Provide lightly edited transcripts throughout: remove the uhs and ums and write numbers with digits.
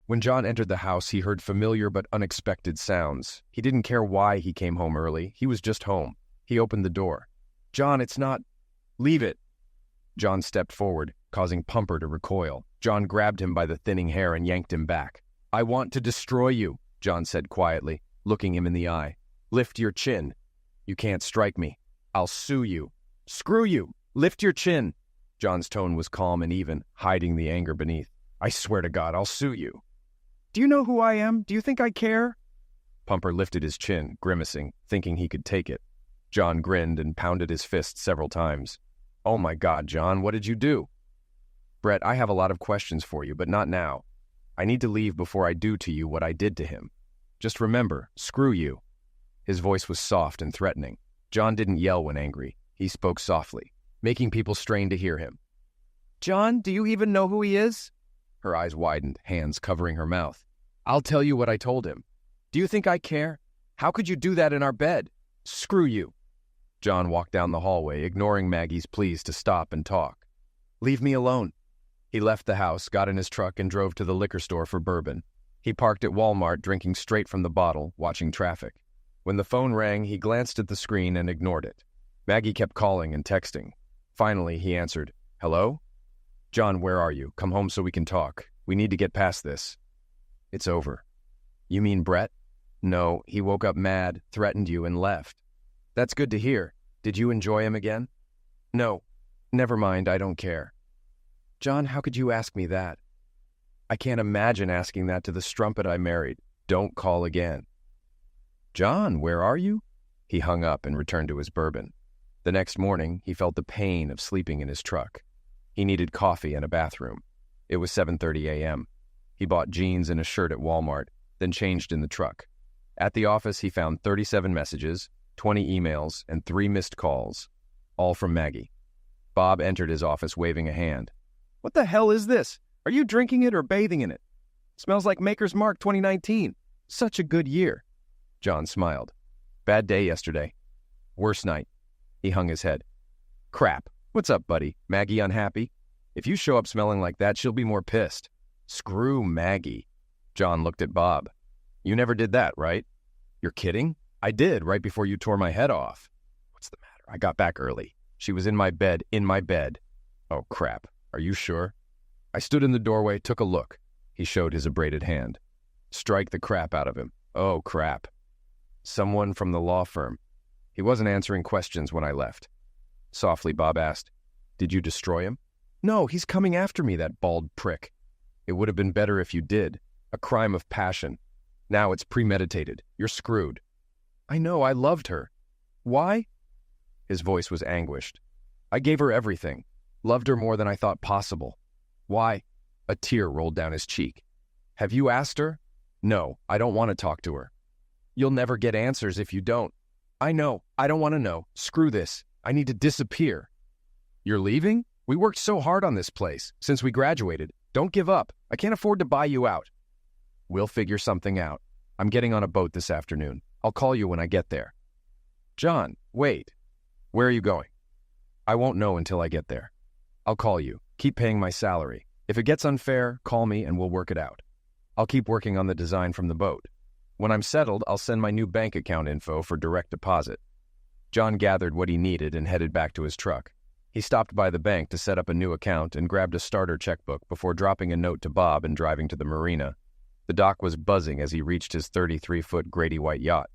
When John entered the house, he heard familiar but unexpected sounds. He didn't care why he came home early. He was just home. He opened the door. "John, it's not—" "Leave it." John stepped forward, causing Pumper to recoil. John grabbed him by the thinning hair and yanked him back. "I want to destroy you," John said quietly, looking him in the eye. "Lift your chin. You can't strike me. I'll sue you." "Screw you! Lift your chin!" John's tone was calm and even, hiding the anger beneath. "I swear to God, I'll sue you." "Do you know who I am? Do you think I care?" Pumper lifted his chin, grimacing, thinking he could take it. John grinned and pounded his fist several times. "Oh my God, John, what did you do?" "Brett, I have a lot of questions for you, but not now. I need to leave before I do to you what I did to him. Just remember, screw you." His voice was soft and threatening. John didn't yell when angry. He spoke softly, making people strain to hear him. "John, do you even know who he is?" Her eyes widened, hands covering her mouth. "I'll tell you what I told him. Do you think I care? How could you do that in our bed? Screw you." John walked down the hallway, ignoring Maggie's pleas to stop and talk. "Leave me alone." He left the house, got in his truck, and drove to the liquor store for bourbon. He parked at Walmart, drinking straight from the bottle, watching traffic. When the phone rang, he glanced at the screen and ignored it. Maggie kept calling and texting. Finally, he answered, "Hello? John, where are you? Come home so we can talk. We need to get past this." "It's over." "You mean Brett?" "No, he woke up mad, threatened you, and left." "That's good to hear. Did you enjoy him again?" "No." "Never mind, I don't care." "John, how could you ask me that?" "I can't imagine asking that to the strumpet I married. Don't call again." "John, where are you?" He hung up and returned to his bourbon. The next morning, he felt the pain of sleeping in his truck. He needed coffee and a bathroom. It was 7:30 a.m. He bought jeans and a shirt at Walmart, then changed in the truck. At the office, he found 37 messages, 20 emails, and 3 missed calls, all from Maggie. Bob entered his office waving a hand. "What the hell is this? Are you drinking it or bathing in it? Smells like Maker's Mark 2019. Such a good year." John smiled. "Bad day yesterday. Worst night." He hung his head. "Crap. What's up, buddy? Maggie unhappy? If you show up smelling like that, she'll be more pissed." "Screw Maggie." John looked at Bob. "You never did that, right?" "You're kidding? I did, right before you tore my head off." "What's the matter? I got back early. She was in my bed. "Oh, crap. Are you sure?" I stood in the doorway, took a look. He showed his abraded hand. "Strike the crap out of him." "Oh, crap." "Someone from the law firm." He wasn't answering questions when I left. Softly, Bob asked, "Did you destroy him?" "No, he's coming after me, that bald prick." "It would have been better if you did. A crime of passion. Now it's premeditated. You're screwed." "I know, I loved her." "Why?" His voice was anguished. "I gave her everything. Loved her more than I thought possible." "Why?" A tear rolled down his cheek. "Have you asked her?" "No, I don't want to talk to her." "You'll never get answers if you don't." "I know. I don't want to know. Screw this. I need to disappear." "You're leaving? We worked so hard on this place, since we graduated. Don't give up. I can't afford to buy you out." "We'll figure something out. I'm getting on a boat this afternoon. I'll call you when I get there." "John, wait. Where are you going?" "I won't know until I get there." "I'll call you. Keep paying my salary. If it gets unfair, call me and we'll work it out. I'll keep working on the design from the boat. When I'm settled, I'll send my new bank account info for direct deposit." John gathered what he needed and headed back to his truck. He stopped by the bank to set up a new account and grabbed a starter checkbook before dropping a note to Bob and driving to the marina. The dock was buzzing as he reached his 33-foot Grady White yacht.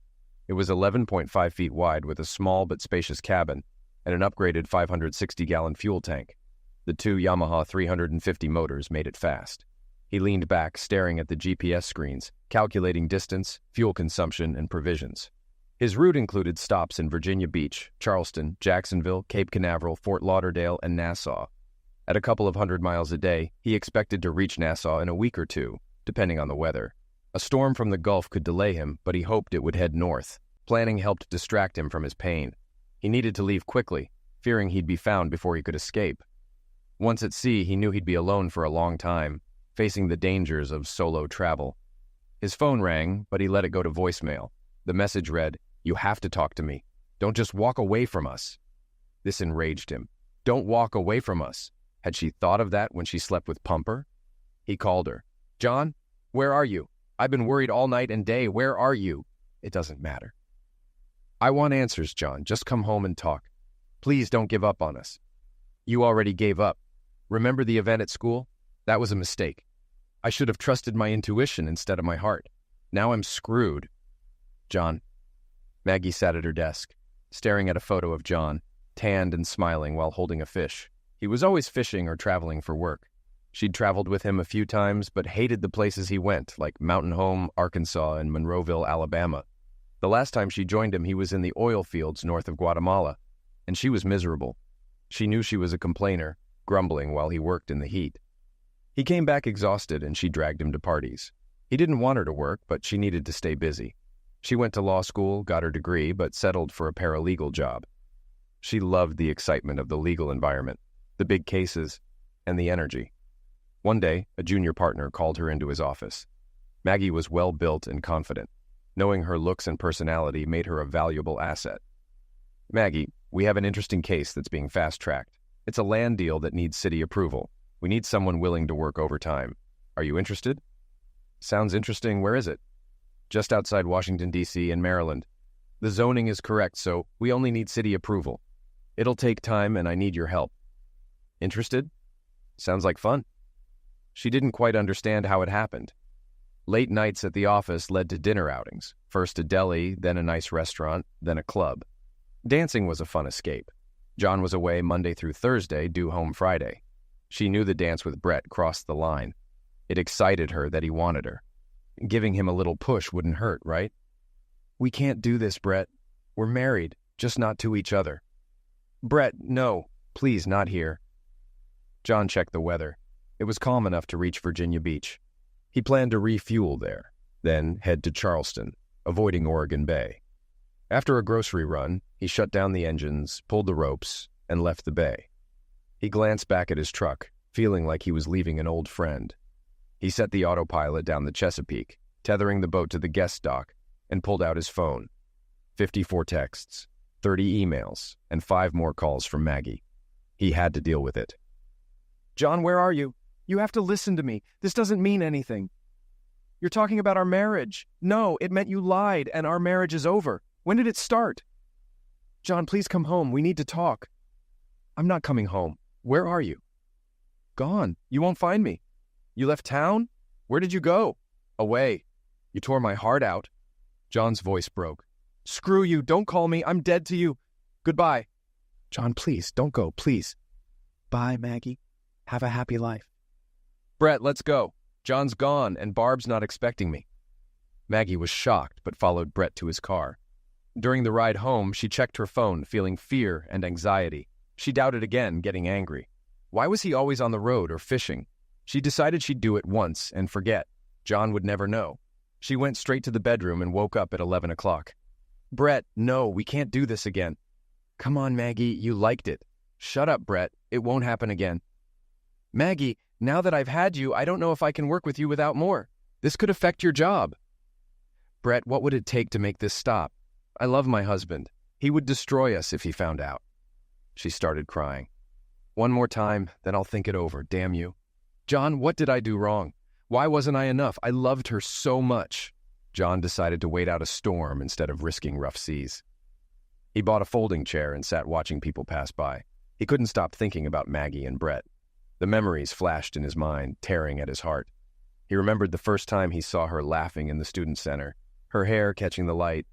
It was 11.5 feet wide with a small but spacious cabin and an upgraded 560-gallon fuel tank. The 2 Yamaha 350 motors made it fast. He leaned back, staring at the GPS screens, calculating distance, fuel consumption, and provisions. His route included stops in Virginia Beach, Charleston, Jacksonville, Cape Canaveral, Fort Lauderdale, and Nassau. At a couple of 100 miles a day, he expected to reach Nassau in a week or two, depending on the weather. A storm from the Gulf could delay him, but he hoped it would head north. Planning helped distract him from his pain. He needed to leave quickly, fearing he'd be found before he could escape. Once at sea, he knew he'd be alone for a long time, facing the dangers of solo travel. His phone rang, but he let it go to voicemail. The message read, "You have to talk to me. Don't just walk away from us." This enraged him. Don't walk away from us. Had she thought of that when she slept with Pumper? He called her. "John, Where are you? I've been worried all night and day. Where are you? It doesn't matter. I want answers, John. Just come home and talk. Please don't give up on us. You already gave up. Remember the event at school? That was a mistake. I should have trusted my intuition instead of my heart. Now I'm screwed. John. Maggie sat at her desk, staring at a photo of John, tanned and smiling while holding a fish. He was always fishing or traveling for work. She'd traveled with him a few times, but hated the places he went, like Mountain Home, Arkansas, and Monroeville, Alabama. The last time she joined him, he was in the oil fields north of Guatemala, and she was miserable. She knew she was a complainer, grumbling while he worked in the heat. He came back exhausted, and she dragged him to parties. He didn't want her to work, but she needed to stay busy. She went to law school, got her degree, but settled for a paralegal job. She loved the excitement of the legal environment, the big cases, and the energy. One day, a junior partner called her into his office. Maggie was well-built and confident. Knowing her looks and personality made her a valuable asset. Maggie, we have an interesting case that's being fast-tracked. It's a land deal that needs city approval. We need someone willing to work overtime. Are you interested? Sounds interesting. Where is it? Just outside Washington, D.C. in Maryland. The zoning is correct, so we only need city approval. It'll take time, and I need your help. Interested? Sounds like fun. She didn't quite understand how it happened. Late nights at the office led to dinner outings, first a deli, then a nice restaurant, then a club. Dancing was a fun escape. John was away Monday through Thursday, due home Friday. She knew the dance with Brett crossed the line. It excited her that he wanted her. Giving him a little push wouldn't hurt, right? We can't do this, Brett. We're married, just not to each other. Brett, no, please, not here. John checked the weather. It was calm enough to reach Virginia Beach. He planned to refuel there, then head to Charleston, avoiding Oregon Bay. After a grocery run, he shut down the engines, pulled the ropes, and left the bay. He glanced back at his truck, feeling like he was leaving an old friend. He set the autopilot down the Chesapeake, tethering the boat to the guest dock, and pulled out his phone. 54 texts, 30 emails, and 5 more calls from Maggie. He had to deal with it. John, where are you? You have to listen to me. This doesn't mean anything. You're talking about our marriage. No, it meant you lied, and our marriage is over. When did it start? John, please come home. We need to talk. I'm not coming home. Where are you? Gone. You won't find me. You left town? Where did you go? Away. You tore my heart out. John's voice broke. Screw you. Don't call me. I'm dead to you. Goodbye. John, please, don't go, please. Bye, Maggie. Have a happy life. Brett, let's go. John's gone, and Barb's not expecting me. Maggie was shocked, but followed Brett to his car. During the ride home, she checked her phone, feeling fear and anxiety. She doubted again, getting angry. Why was he always on the road or fishing? She decided she'd do it once and forget. John would never know. She went straight to the bedroom and woke up at 11 o'clock. Brett, no, we can't do this again. Come on, Maggie, you liked it. Shut up, Brett. It won't happen again. Maggie, now that I've had you, I don't know if I can work with you without more. This could affect your job. Brett, what would it take to make this stop? I love my husband. He would destroy us if he found out. She started crying. One more time, then I'll think it over, damn you. John, what did I do wrong? Why wasn't I enough? I loved her so much. John decided to wait out a storm instead of risking rough seas. He bought a folding chair and sat watching people pass by. He couldn't stop thinking about Maggie and Brett. The memories flashed in his mind, tearing at his heart. He remembered the first time he saw her laughing in the student center, her hair catching the light,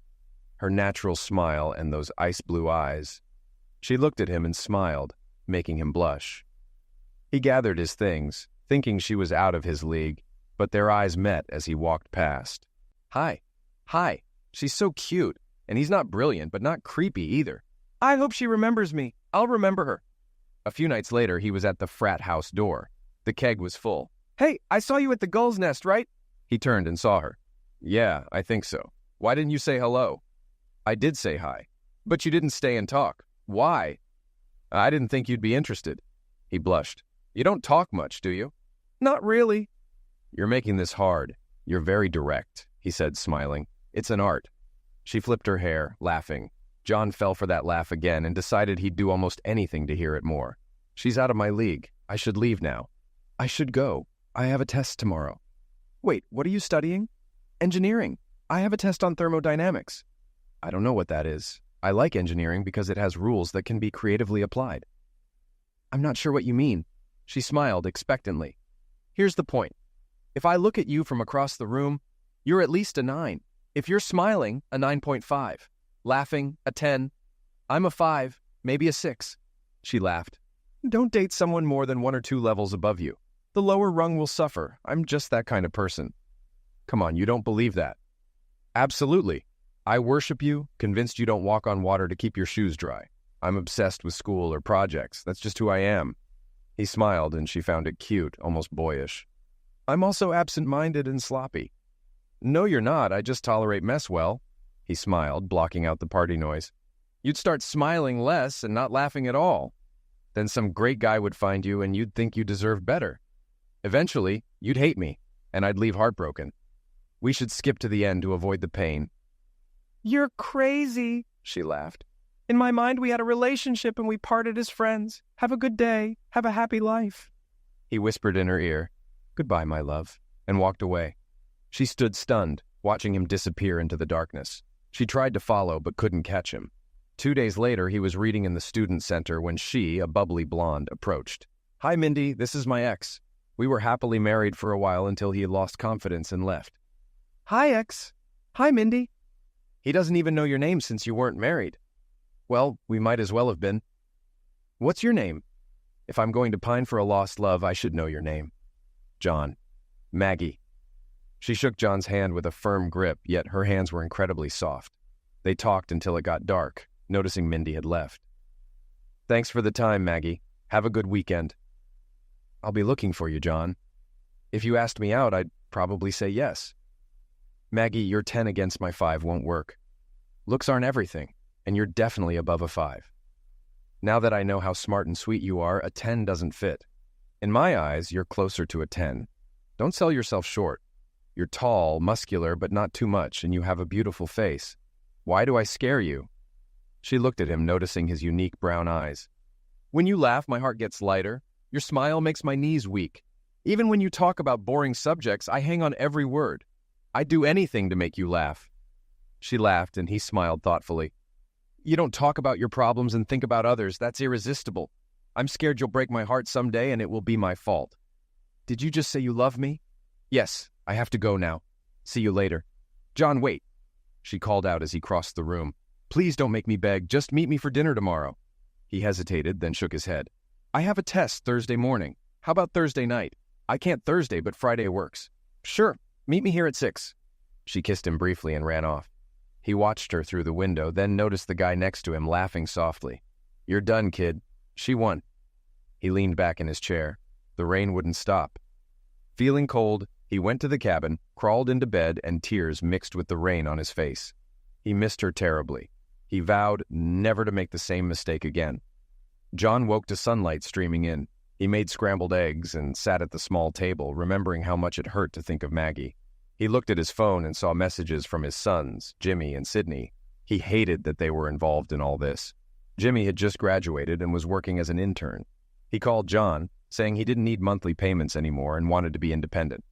her natural smile and those ice-blue eyes. She looked at him and smiled, making him blush. He gathered his things, thinking she was out of his league, but their eyes met as he walked past. Hi. Hi. She's so cute, and he's not brilliant, but not creepy either. I hope she remembers me. I'll remember her. A few nights later, he was at the frat house door. The keg was full. Hey, I saw you at the Gull's Nest, right? He turned and saw her. Yeah, I think so. Why didn't you say hello? I did say hi, but you didn't stay and talk. Why? I didn't think you'd be interested. He blushed. You don't talk much, do you? Not really. You're making this hard. You're very direct, he said, smiling. It's an art. She flipped her hair, laughing. John fell for that laugh again and decided he'd do almost anything to hear it more. She's out of my league. I should leave now. I should go. I have a test tomorrow. Wait, what are you studying? Engineering. I have a test on thermodynamics. I don't know what that is. I like engineering because it has rules that can be creatively applied. I'm not sure what you mean. She smiled expectantly. Here's the point. If I look at you from across the room, you're at least a 9. If you're smiling, a 9.5. Laughing, a 10. I'm a 5, maybe a 6. She laughed. Don't date someone more than 1 or 2 levels above you. The lower rung will suffer. I'm just that kind of person. Come on, you don't believe that. Absolutely. I worship you, convinced you don't walk on water to keep your shoes dry. I'm obsessed with school or projects. That's just who I am. He smiled, and she found it cute, almost boyish. I'm also absent-minded and sloppy. No, you're not. I just tolerate mess well. He smiled, blocking out the party noise. You'd start smiling less and not laughing at all. Then some great guy would find you, and you'd think you deserved better. Eventually, you'd hate me, and I'd leave heartbroken. We should skip to the end to avoid the pain. You're crazy, she laughed. In my mind, we had a relationship and we parted as friends. Have a good day. Have a happy life. He whispered in her ear, Goodbye, my love, and walked away. She stood stunned, watching him disappear into the darkness. She tried to follow, but couldn't catch him. 2 days later, he was reading in the student center when she, a bubbly blonde, approached. Hi, Mindy, this is my ex. We were happily married for a while until he lost confidence and left. Hi, ex. Hi, Mindy. He doesn't even know your name since you weren't married. Well, we might as well have been. What's your name? If I'm going to pine for a lost love, I should know your name. John. Maggie. She shook John's hand with a firm grip, yet her hands were incredibly soft. They talked until it got dark, noticing Mindy had left. Thanks for the time, Maggie. Have a good weekend. I'll be looking for you, John. If you asked me out, I'd probably say yes. Maggie, your 10 against my 5 won't work. Looks aren't everything, and you're definitely above a 5. Now that I know how smart and sweet you are, a 10 doesn't fit. In my eyes, you're closer to a 10. Don't sell yourself short. You're tall, muscular, but not too much, and you have a beautiful face. Why do I scare you? She looked at him, noticing his unique brown eyes. When you laugh, my heart gets lighter. Your smile makes my knees weak. Even when you talk about boring subjects, I hang on every word. I'd do anything to make you laugh. She laughed, and he smiled thoughtfully. You don't talk about your problems and think about others. That's irresistible. I'm scared you'll break my heart someday, and it will be my fault. Did you just say you love me? Yes, I have to go now. See you later. John, wait. She called out as he crossed the room. Please don't make me beg. Just meet me for dinner tomorrow. He hesitated, then shook his head. I have a test Thursday morning. How about Thursday night? I can't Thursday, but Friday works. Sure. Meet me here at 6. She kissed him briefly and ran off. He watched her through the window, then noticed the guy next to him laughing softly. You're done, kid. She won. He leaned back in his chair. The rain wouldn't stop. Feeling cold, he went to the cabin, crawled into bed, and tears mixed with the rain on his face. He missed her terribly. He vowed never to make the same mistake again. John woke to sunlight streaming in. He made scrambled eggs and sat at the small table, remembering how much it hurt to think of Maggie. He looked at his phone and saw messages from his sons, Jimmy and Sydney. He hated that they were involved in all this. Jimmy had just graduated and was working as an intern. He called John, saying he didn't need monthly payments anymore and wanted to be independent.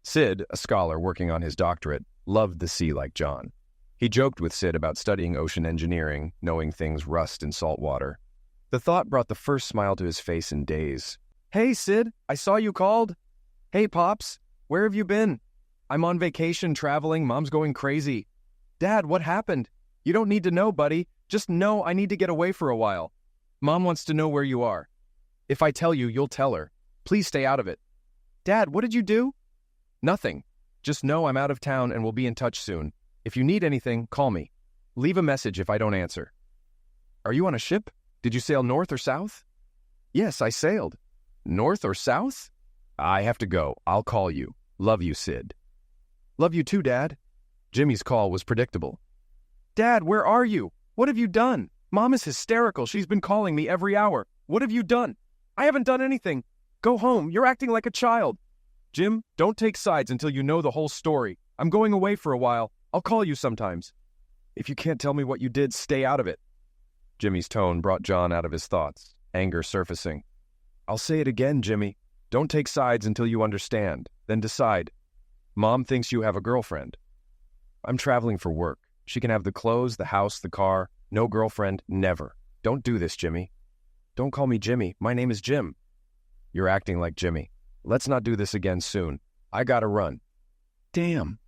Sid, a scholar working on his doctorate, loved the sea like John. He joked with Sid about studying ocean engineering, knowing things rust in salt water. The thought brought the first smile to his face in days. Hey, Sid, I saw you called. Hey, Pops, where have you been? I'm on vacation, traveling, Mom's going crazy. Dad, what happened? You don't need to know, buddy. Just know I need to get away for a while. Mom wants to know where you are. If I tell you, you'll tell her. Please stay out of it. Dad, what did you do? Nothing. Just know I'm out of town and we'll be in touch soon. If you need anything, call me. Leave a message if I don't answer. Are you on a ship? Did you sail north or south? Yes, I sailed. North or south? I have to go. I'll call you. Love you, Sid. Love you too, Dad. Jimmy's call was predictable. Dad, where are you? What have you done? Mom is hysterical. She's been calling me every hour. What have you done? I haven't done anything. Go home. You're acting like a child. Jim, don't take sides until you know the whole story. I'm going away for a while. I'll call you sometimes. If you can't tell me what you did, stay out of it. Jimmy's tone brought John out of his thoughts, anger surfacing. I'll say it again, Jimmy. Don't take sides until you understand. Then decide. Mom thinks you have a girlfriend. I'm traveling for work. She can have the clothes, the house, the car. No girlfriend, never. Don't do this, Jimmy. Don't call me Jimmy. My name is Jim. You're acting like Jimmy. Let's not do this again soon. I gotta run. Damn.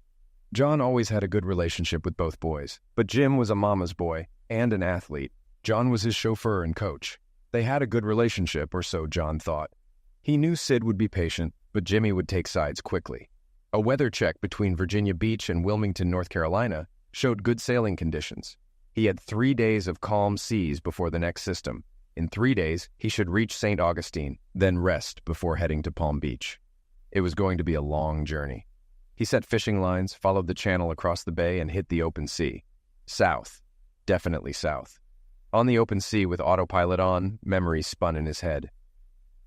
John always had a good relationship with both boys, but Jim was a mama's boy and an athlete. John was his chauffeur and coach. They had a good relationship, or so John thought. He knew Sid would be patient, but Jimmy would take sides quickly. A weather check between Virginia Beach and Wilmington, North Carolina, showed good sailing conditions. He had 3 days of calm seas before the next system. In 3 days, he should reach St. Augustine, then rest before heading to Palm Beach. It was going to be a long journey. He set fishing lines, followed the channel across the bay, and hit the open sea. South. Definitely south. On the open sea with autopilot on, memories spun in his head.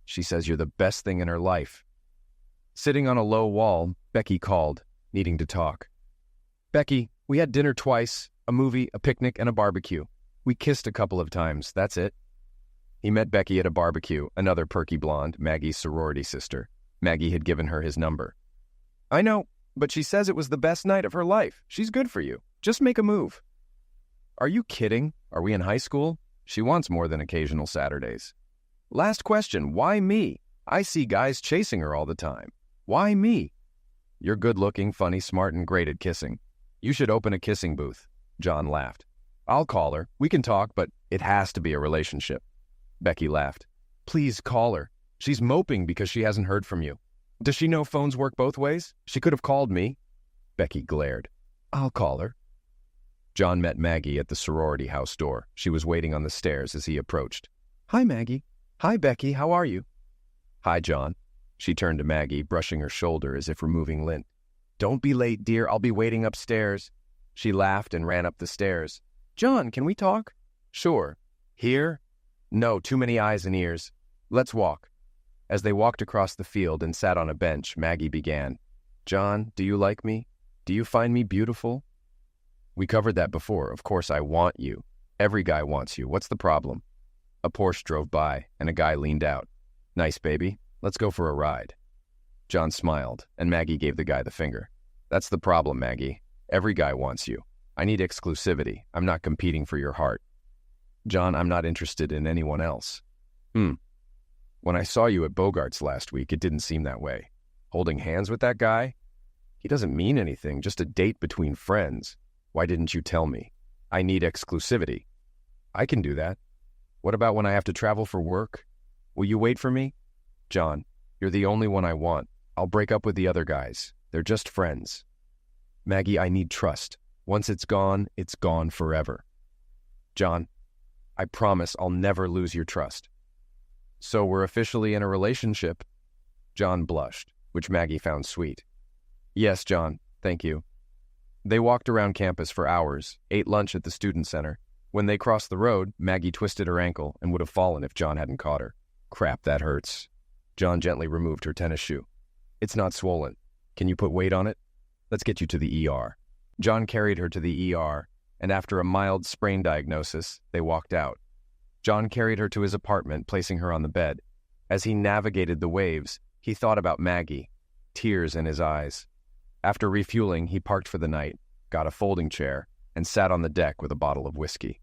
She says you're the best thing in her life. Sitting on a low wall, Becky called, needing to talk. Becky, we had dinner twice, a movie, a picnic, and a barbecue. We kissed a couple of times, that's it. He met Becky at a barbecue, another perky blonde, Maggie's sorority sister. Maggie had given her his number. I know, but she says it was the best night of her life. She's good for you. Just make a move. Are you kidding? Are we in high school? She wants more than occasional Saturdays. Last question, why me? I see guys chasing her all the time. Why me? You're good-looking, funny, smart, and great at kissing. You should open a kissing booth. John laughed. I'll call her. We can talk, but it has to be a relationship. Becky laughed. Please call her. She's moping because she hasn't heard from you. Does she know phones work both ways? She could have called me. Becky glared. I'll call her. John met Maggie at the sorority house door. She was waiting on the stairs as he approached. Hi, Maggie. Hi, Becky. How are you? Hi, John. She turned to Maggie, brushing her shoulder as if removing lint. Don't be late, dear. I'll be waiting upstairs. She laughed and ran up the stairs. John, can we talk? Sure. Here? No, too many eyes and ears. Let's walk. As they walked across the field and sat on a bench, Maggie began. John, do you like me? Do you find me beautiful? We covered that before. Of course I want you. Every guy wants you. What's the problem? A Porsche drove by, and a guy leaned out. Nice, baby. Let's go for a ride. John smiled, and Maggie gave the guy the finger. That's the problem, Maggie. Every guy wants you. I need exclusivity. I'm not competing for your heart. John, I'm not interested in anyone else. When I saw you at Bogart's last week, it didn't seem that way. Holding hands with that guy? He doesn't mean anything, just a date between friends. Why didn't you tell me? I need exclusivity. I can do that. What about when I have to travel for work? Will you wait for me? John, you're the only one I want. I'll break up with the other guys. They're just friends. Maggie, I need trust. Once it's gone forever. John, I promise I'll never lose your trust. So we're officially in a relationship? John blushed, which Maggie found sweet. Yes, John, thank you. They walked around campus for hours, ate lunch at the student center. When they crossed the road, Maggie twisted her ankle and would have fallen if John hadn't caught her. Crap, that hurts. John gently removed her tennis shoe. It's not swollen. Can you put weight on it? Let's get you to the ER. John carried her to the ER, and after a mild sprain diagnosis, they walked out. John carried her to his apartment, placing her on the bed. As he navigated the waves, he thought about Maggie, tears in his eyes. After refueling, he parked for the night, got a folding chair, and sat on the deck with a bottle of whiskey.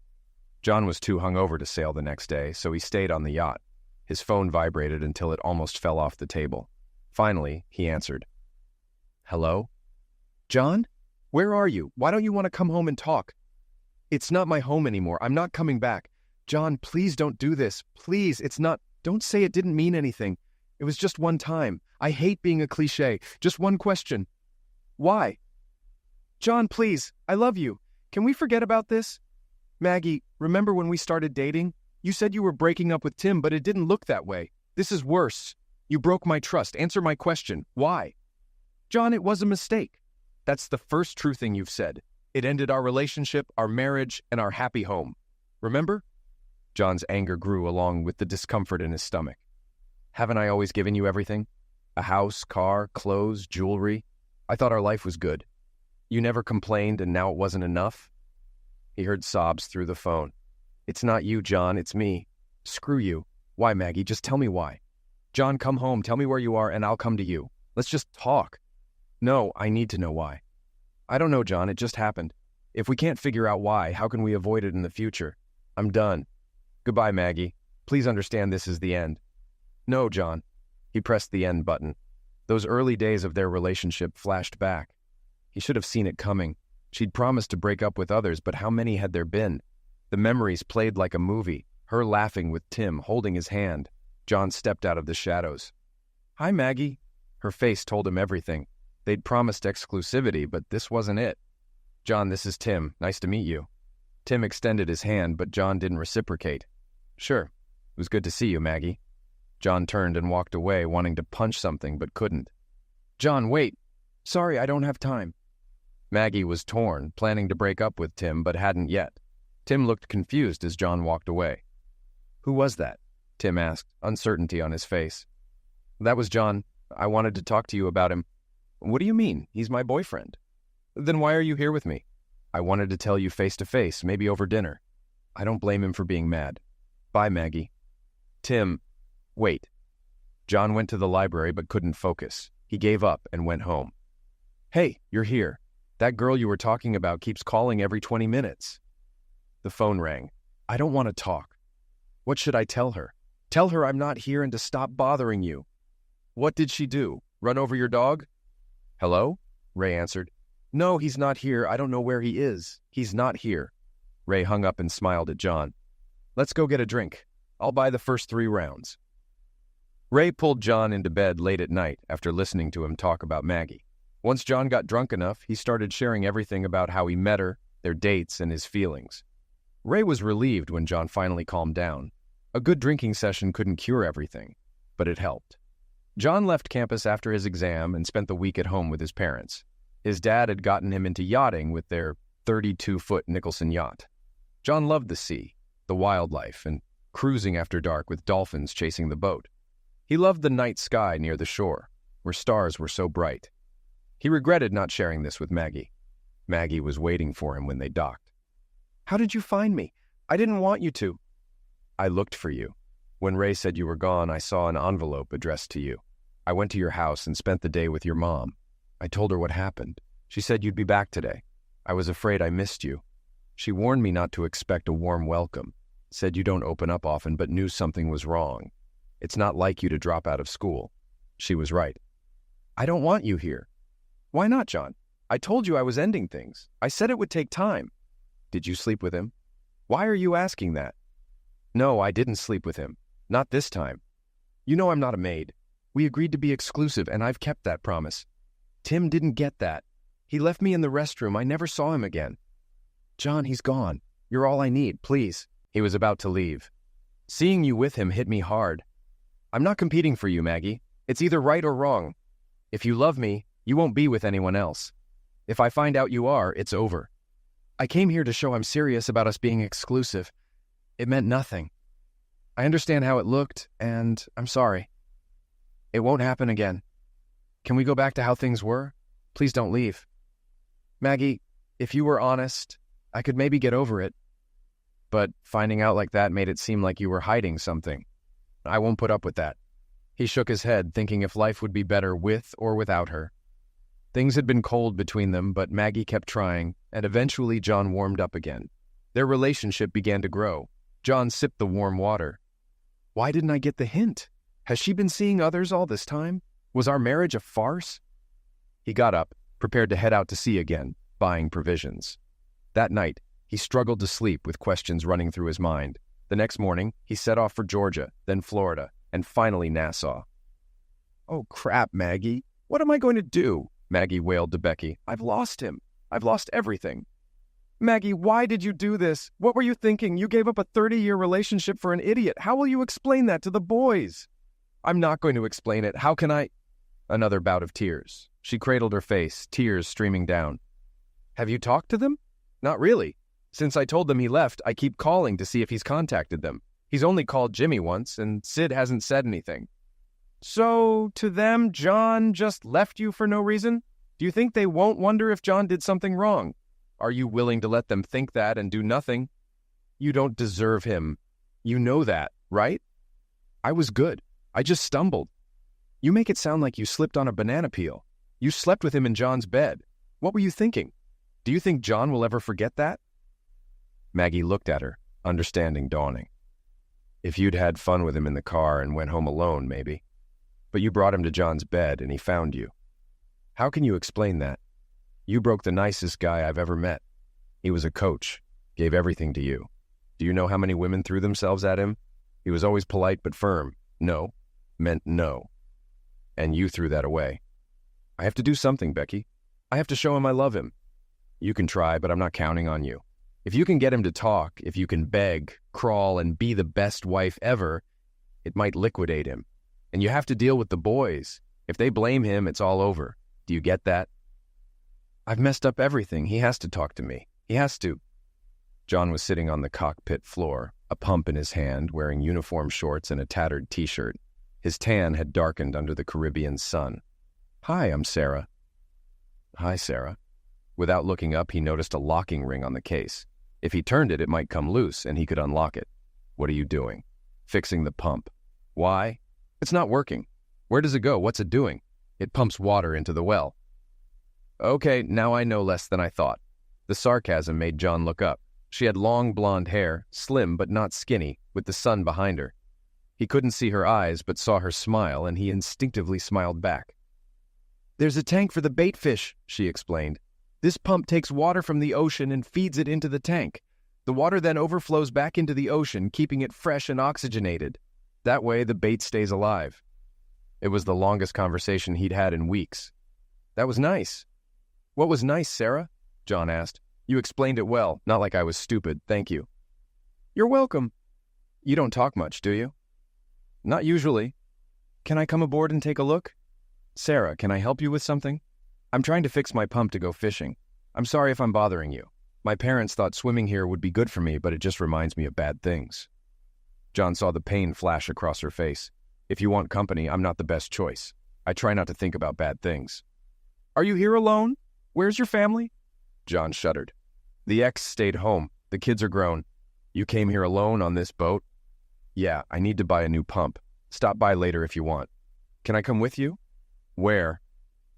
John was too hungover to sail the next day, so he stayed on the yacht. His phone vibrated until it almost fell off the table. Finally, he answered. Hello? John? Where are you? Why don't you want to come home and talk? It's not my home anymore. I'm not coming back. John, please don't do this. Please, it's not. Don't say it didn't mean anything. It was just one time. I hate being a cliche. Just one question. Why? John, please. I love you. Can we forget about this? Maggie, remember when we started dating? You said you were breaking up with Tim, but it didn't look that way. This is worse. You broke my trust. Answer my question. Why? John, it was a mistake. That's the first true thing you've said. It ended our relationship, our marriage, and our happy home. Remember? John's anger grew along with the discomfort in his stomach. Haven't I always given you everything? A house, car, clothes, jewelry. I thought our life was good. You never complained, and now it wasn't enough? He heard sobs through the phone. It's not you, John, it's me. Screw you. Why, Maggie? Just tell me why. John, come home, tell me where you are, and I'll come to you. Let's just talk. No, I need to know why. I don't know, John. It just happened. If we can't figure out why, how can we avoid it in the future? I'm done. Goodbye, Maggie. Please understand this is the end. No, John. He pressed the end button. Those early days of their relationship flashed back. He should have seen it coming. She'd promised to break up with others, but how many had there been? The memories played like a movie, her laughing with Tim, holding his hand. John stepped out of the shadows. Hi, Maggie. Her face told him everything. They'd promised exclusivity, but this wasn't it. John, this is Tim. Nice to meet you. Tim extended his hand, but John didn't reciprocate. Sure. It was good to see you, Maggie. John turned and walked away, wanting to punch something, but couldn't. John, wait. Sorry, I don't have time. Maggie was torn, planning to break up with Tim, but hadn't yet. Tim looked confused as John walked away. Who was that? Tim asked, uncertainty on his face. That was John. I wanted to talk to you about him. What do you mean? He's my boyfriend. Then why are you here with me? I wanted to tell you face to face, maybe over dinner. I don't blame him for being mad. Bye, Maggie. Tim, wait. John went to the library but couldn't focus. He gave up and went home. Hey, you're here. That girl you were talking about keeps calling every 20 minutes. The phone rang. I don't want to talk. What should I tell her? Tell her I'm not here and to stop bothering you. What did she do? Run over your dog? Hello? Ray answered. No, he's not here. I don't know where he is. He's not here. Ray hung up and smiled at John. Let's go get a drink. I'll buy the first 3 rounds. Ray pulled John into bed late at night after listening to him talk about Maggie. Once John got drunk enough, he started sharing everything about how he met her, their dates, and his feelings. Ray was relieved when John finally calmed down. A good drinking session couldn't cure everything, but it helped. John left campus after his exam and spent the week at home with his parents. His dad had gotten him into yachting with their 32-foot Nicholson yacht. John loved the sea, the wildlife, and cruising after dark with dolphins chasing the boat. He loved the night sky near the shore, where stars were so bright. He regretted not sharing this with Maggie. Maggie was waiting for him when they docked. How did you find me? I didn't want you to. I looked for you. When Ray said you were gone, I saw an envelope addressed to you. I went to your house and spent the day with your mom. I told her what happened. She said you'd be back today. I was afraid I missed you. She warned me not to expect a warm welcome. Said you don't open up often, but knew something was wrong. It's not like you to drop out of school. She was right. I don't want you here. Why not, John? I told you I was ending things. I said it would take time. Did you sleep with him? Why are you asking that? No, I didn't sleep with him. Not this time. You know I'm not a maid. We agreed to be exclusive, and I've kept that promise. Tim didn't get that. He left me in the restroom. I never saw him again. John, he's gone. You're all I need, please. He was about to leave. Seeing you with him hit me hard. I'm not competing for you, Maggie. It's either right or wrong. If you love me, you won't be with anyone else. If I find out you are, it's over. I came here to show I'm serious about us being exclusive. It meant nothing. I understand how it looked, and I'm sorry. It won't happen again. Can we go back to how things were? Please don't leave. Maggie, if you were honest, I could maybe get over it. But finding out like that made it seem like you were hiding something. I won't put up with that. He shook his head, thinking if life would be better with or without her. Things had been cold between them, but Maggie kept trying, and eventually John warmed up again. Their relationship began to grow. John sipped the warm water. Why didn't I get the hint? Has she been seeing others all this time? Was our marriage a farce? He got up, prepared to head out to sea again, buying provisions. That night, he struggled to sleep with questions running through his mind. The next morning, he set off for Georgia, then Florida, and finally Nassau. Oh, crap, Maggie. What am I going to do? Maggie wailed to Becky. I've lost him. I've lost everything. Maggie, why did you do this? What were you thinking? You gave up a 30-year relationship for an idiot. How will you explain that to the boys? I'm not going to explain it. How can I? Another bout of tears. She cradled her face, tears streaming down. Have you talked to them? Not really. Since I told them he left, I keep calling to see if he's contacted them. He's only called Jimmy once, and Sid hasn't said anything. So, to them, John just left you for no reason? Do you think they won't wonder if John did something wrong? Are you willing to let them think that and do nothing? You don't deserve him. You know that, right? I was good. I just stumbled. You make it sound like you slipped on a banana peel. You slept with him in John's bed. What were you thinking? Do you think John will ever forget that? Maggie looked at her, understanding dawning. If you'd had fun with him in the car and went home alone, maybe. But you brought him to John's bed and he found you. How can you explain that? You broke the nicest guy I've ever met. He was a coach, gave everything to you. Do you know how many women threw themselves at him? He was always polite but firm. No meant no. And you threw that away. I have to do something, Becky. I have to show him I love him. You can try, but I'm not counting on you. If you can get him to talk, if you can beg, crawl, and be the best wife ever, it might liquidate him. And you have to deal with the boys. If they blame him, it's all over. Do you get that? I've messed up everything. He has to talk to me. He has to. John was sitting on the cockpit floor, a pump in his hand, wearing uniform shorts and a tattered t-shirt. His tan had darkened under the Caribbean sun. Hi, I'm Sarah. Hi, Sarah. Without looking up, he noticed a locking ring on the case. If he turned it, it might come loose, and he could unlock it. What are you doing? Fixing the pump. Why? It's not working. Where does it go? What's it doing? It pumps water into the well. Okay, now I know less than I thought. The sarcasm made John look up. She had long blonde hair, slim but not skinny, with the sun behind her. He couldn't see her eyes, but saw her smile, and he instinctively smiled back. There's a tank for the bait fish, she explained. This pump takes water from the ocean and feeds it into the tank. The water then overflows back into the ocean, keeping it fresh and oxygenated. That way, the bait stays alive. It was the longest conversation he'd had in weeks. That was nice. What was nice, Sarah? John asked. You explained it well, not like I was stupid, thank you. You're welcome. You don't talk much, do you? Not usually. Can I come aboard and take a look? Sarah, can I help you with something? I'm trying to fix my pump to go fishing. I'm sorry if I'm bothering you. My parents thought swimming here would be good for me, but it just reminds me of bad things. John saw the pain flash across her face. If you want company, I'm not the best choice. I try not to think about bad things. Are you here alone? Where's your family? John shuddered. The ex stayed home. The kids are grown. You came here alone on this boat? Yeah, I need to buy a new pump. Stop by later if you want. Can I come with you? Where?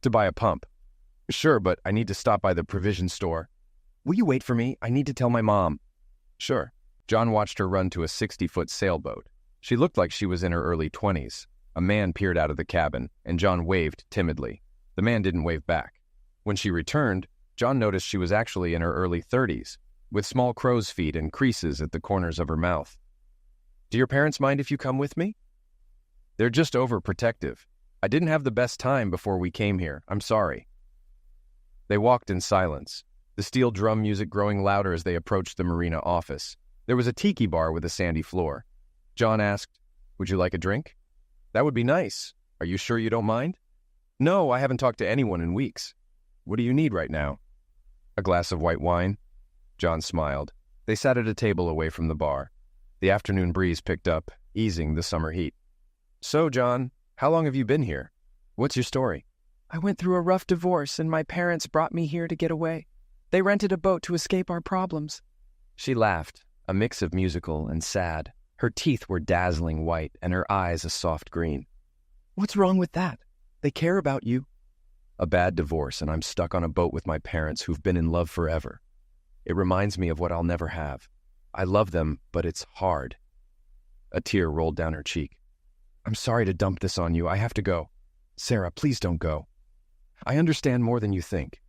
To buy a pump. Sure, but I need to stop by the provision store. Will you wait for me? I need to tell my mom. Sure. John watched her run to a 60-foot sailboat. She looked like she was in her early 20s. A man peered out of the cabin, and John waved timidly. The man didn't wave back. When she returned, John noticed she was actually in her early 30s, with small crow's feet and creases at the corners of her mouth. Do your parents mind if you come with me? They're just overprotective. I didn't have the best time before we came here. I'm sorry. They walked in silence, the steel drum music growing louder as they approached the marina office. There was a tiki bar with a sandy floor. John asked, Would you like a drink? That would be nice. Are you sure you don't mind? No, I haven't talked to anyone in weeks. What do you need right now? A glass of white wine? John smiled. They sat at a table away from the bar. The afternoon breeze picked up, easing the summer heat. So, John, how long have you been here? What's your story? I went through a rough divorce, and my parents brought me here to get away. They rented a boat to escape our problems. She laughed, a mix of musical and sad. Her teeth were dazzling white, and her eyes a soft green. What's wrong with that? They care about you. A bad divorce, and I'm stuck on a boat with my parents who've been in love forever. It reminds me of what I'll never have. I love them, but it's hard. A tear rolled down her cheek. I'm sorry to dump this on you. I have to go. Sarah, please don't go. I understand more than you think.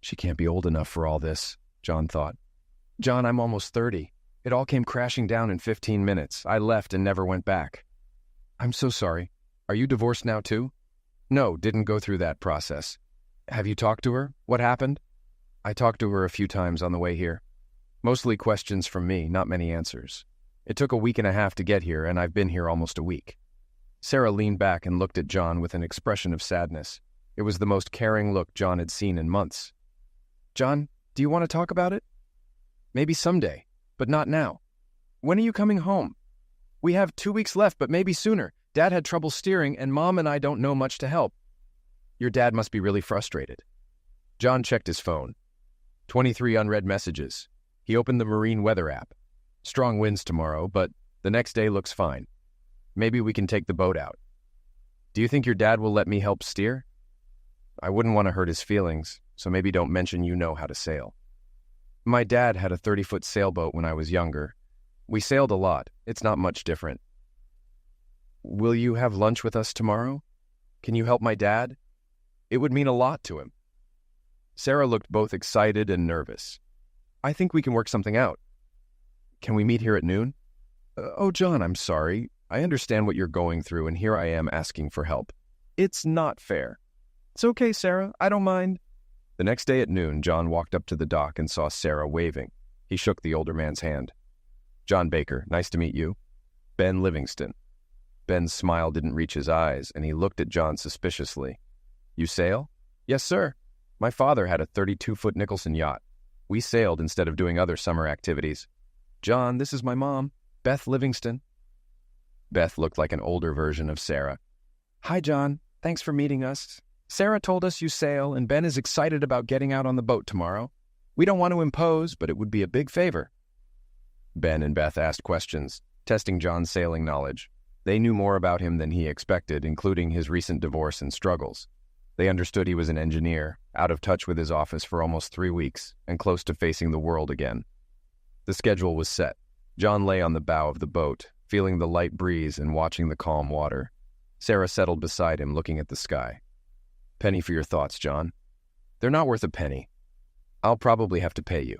She can't be old enough for all this, John thought. John, I'm almost 30. It all came crashing down in 15 minutes. I left and never went back. I'm so sorry. Are you divorced now too? No, didn't go through that process. Have you talked to her? What happened? I talked to her a few times on the way here. Mostly questions from me, not many answers. It took a week and a half to get here, and I've been here almost a week. Sarah leaned back and looked at John with an expression of sadness. It was the most caring look John had seen in months. John, do you want to talk about it? Maybe someday, but not now. When are you coming home? We have 2 weeks left, but maybe sooner. Dad had trouble steering, and Mom and I don't know much to help. Your dad must be really frustrated. John checked his phone. 23 unread messages. He opened the marine weather app. Strong winds tomorrow, but the next day looks fine. Maybe we can take the boat out. Do you think your dad will let me help steer? I wouldn't want to hurt his feelings, so maybe don't mention you know how to sail. My dad had a 30-foot sailboat when I was younger. We sailed a lot. It's not much different. Will you have lunch with us tomorrow? Can you help my dad? It would mean a lot to him. Sarah looked both excited and nervous. I think we can work something out. Can we meet here at noon? Oh, John, I'm sorry. I understand what you're going through, and here I am asking for help. It's not fair. It's okay, Sarah. I don't mind. The next day at noon, John walked up to the dock and saw Sarah waving. He shook the older man's hand. John Baker, nice to meet you. Ben Livingston. Ben's smile didn't reach his eyes, and he looked at John suspiciously. You sail? Yes, sir. My father had a 32-foot Nicholson yacht. We sailed instead of doing other summer activities. John, this is my mom, Beth Livingston. Beth looked like an older version of Sarah. Hi, John. Thanks for meeting us. Sarah told us you sail, and Ben is excited about getting out on the boat tomorrow. We don't want to impose, but it would be a big favor. Ben and Beth asked questions, testing John's sailing knowledge. They knew more about him than he expected, including his recent divorce and struggles. They understood he was an engineer, out of touch with his office for almost 3 weeks, and close to facing the world again. The schedule was set. John lay on the bow of the boat, feeling the light breeze and watching the calm water. Sarah settled beside him, looking at the sky. Penny for your thoughts, John. They're not worth a penny. I'll probably have to pay you.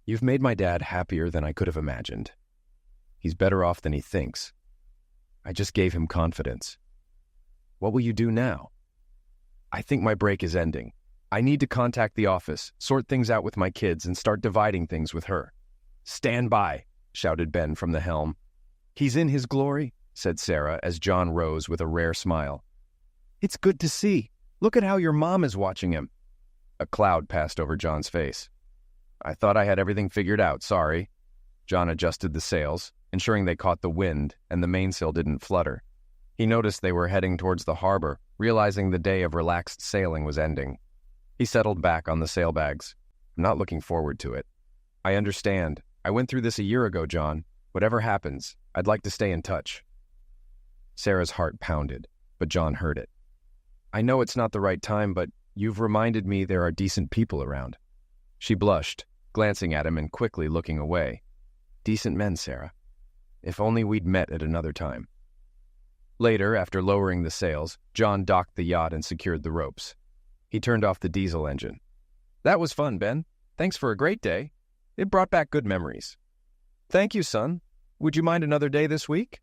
You've made my dad happier than I could have imagined. He's better off than he thinks. I just gave him confidence. What will you do now? I think my break is ending. I need to contact the office, sort things out with my kids, and start dividing things with her. Stand by, shouted Ben from the helm. He's in his glory, said Sarah as John rose with a rare smile. It's good to see. Look at how your mom is watching him. A cloud passed over John's face. I thought I had everything figured out, sorry. John adjusted the sails, ensuring they caught the wind and the mainsail didn't flutter. He noticed they were heading towards the harbor, realizing the day of relaxed sailing was ending. He settled back on the sailbags. I'm not looking forward to it. I understand. I went through this a year ago, John. Whatever happens, I'd like to stay in touch. Sarah's heart pounded, but John heard it. I know it's not the right time, but you've reminded me there are decent people around. She blushed, glancing at him and quickly looking away. Decent men, Sarah. If only we'd met at another time. Later, after lowering the sails, John docked the yacht and secured the ropes. He turned off the diesel engine. That was fun, Ben. Thanks for a great day. It brought back good memories. Thank you, son. Would you mind another day this week?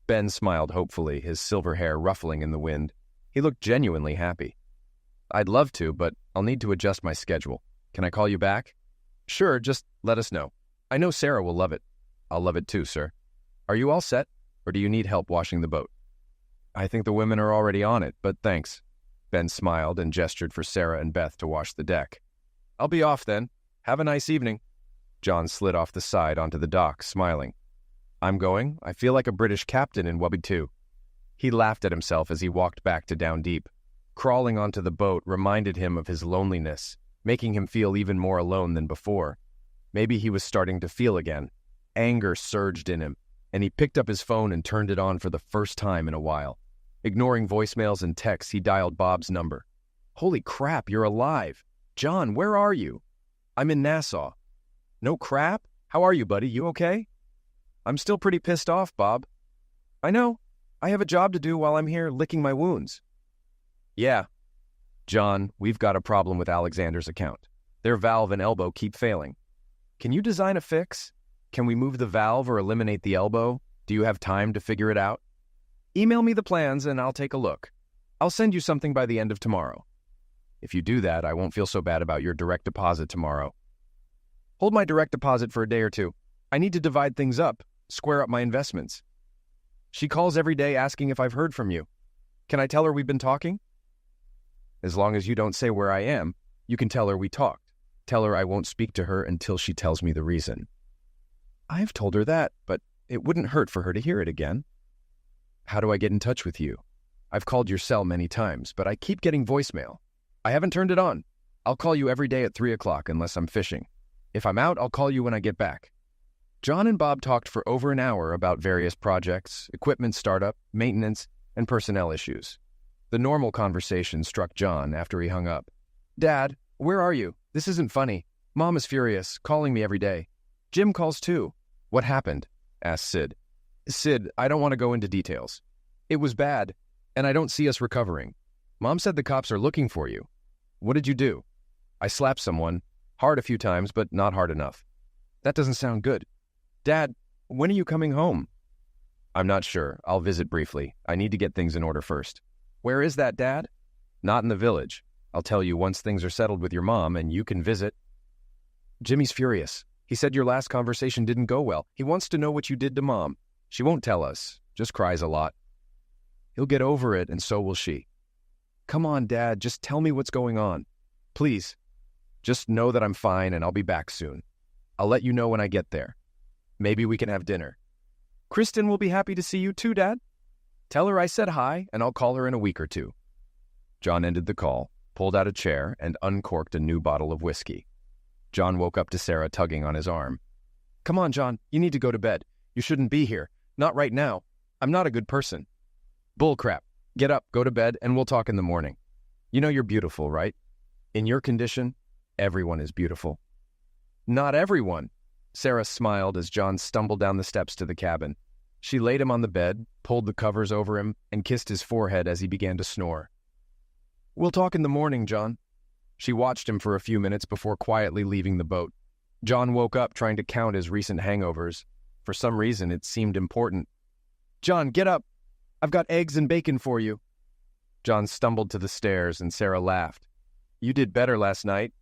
Ben smiled hopefully, his silver hair ruffling in the wind. He looked genuinely happy. I'd love to, but I'll need to adjust my schedule. Can I call you back? Sure, just let us know. I know Sarah will love it. I'll love it too, sir. Are you all set, or do you need help washing the boat? I think the women are already on it, but thanks. Ben smiled and gestured for Sarah and Beth to wash the deck. I'll be off then. Have a nice evening. John slid off the side onto the dock, smiling. I'm going. I feel like a British captain in Wubby 2. He laughed at himself as he walked back to Down Deep. Crawling onto the boat reminded him of his loneliness, making him feel even more alone than before. Maybe he was starting to feel again. Anger surged in him, and he picked up his phone and turned it on for the first time in a while. Ignoring voicemails and texts, he dialed Bob's number. Holy crap, you're alive. John, where are you? I'm in Nassau. No crap? How are you, buddy? You okay? I'm still pretty pissed off, Bob. I know. I have a job to do while I'm here licking my wounds. Yeah. John, we've got a problem with Alexander's account. Their valve and elbow keep failing. Can you design a fix? Can we move the valve or eliminate the elbow? Do you have time to figure it out? Email me the plans and I'll take a look. I'll send you something by the end of tomorrow. If you do that, I won't feel so bad about your direct deposit tomorrow. Hold my direct deposit for a day or two. I need to divide things up, square up my investments. She calls every day asking if I've heard from you. Can I tell her we've been talking? As long as you don't say where I am, you can tell her we talked. Tell her I won't speak to her until she tells me the reason. I've told her that, but it wouldn't hurt for her to hear it again. How do I get in touch with you? I've called your cell many times, but I keep getting voicemail. I haven't turned it on. I'll call you every day at 3 o'clock unless I'm fishing. If I'm out, I'll call you when I get back. John and Bob talked for over an hour about various projects, equipment startup, maintenance, and personnel issues. The The normal conversation struck John after he hung up. "Dad, where are you? This isn't funny. Mom is furious, calling me every day. Jim calls too." "What happened?" asked Sid. "Sid, I don't want to go into details. It was bad, and I don't see us recovering. Mom said the cops are looking for you." "What did you do?" "I slapped someone. Hard a few times, but not hard enough." "That doesn't sound good. Dad, when are you coming home?" "I'm not sure. I'll visit briefly. I need to get things in order first." "Where is that, Dad?" "Not in the village. I'll tell you once things are settled with your mom, and you can visit." "Jimmy's furious. He said your last conversation didn't go well. He wants to know what you did to Mom. She won't tell us. Just cries a lot." "He'll get over it, and so will she." "Come on, Dad. Just tell me what's going on. Please. Just know that I'm fine, and I'll be back soon. I'll let you know when I get there. Maybe we can have dinner." "Kristen will be happy to see you too, Dad. Tell her I said hi, and I'll call her in a week or two." John ended the call, pulled out a chair, and uncorked a new bottle of whiskey. John woke up to Sarah tugging on his arm. "Come on, John. You need to go to bed. You shouldn't be here. Not right now. I'm not a good person." "Bullcrap. Get up, go to bed, and we'll talk in the morning. You know you're beautiful, right? In your condition, everyone is beautiful." "Not everyone." Sarah smiled as John stumbled down the steps to the cabin. She laid him on the bed, pulled the covers over him, and kissed his forehead as he began to snore. "We'll talk in the morning, John." She watched him for a few minutes before quietly leaving the boat. John woke up trying to count his recent hangovers. For some reason, it seemed important. "John, get up. I've got eggs and bacon for you." John stumbled to the stairs, and Sarah laughed. "You did better last night."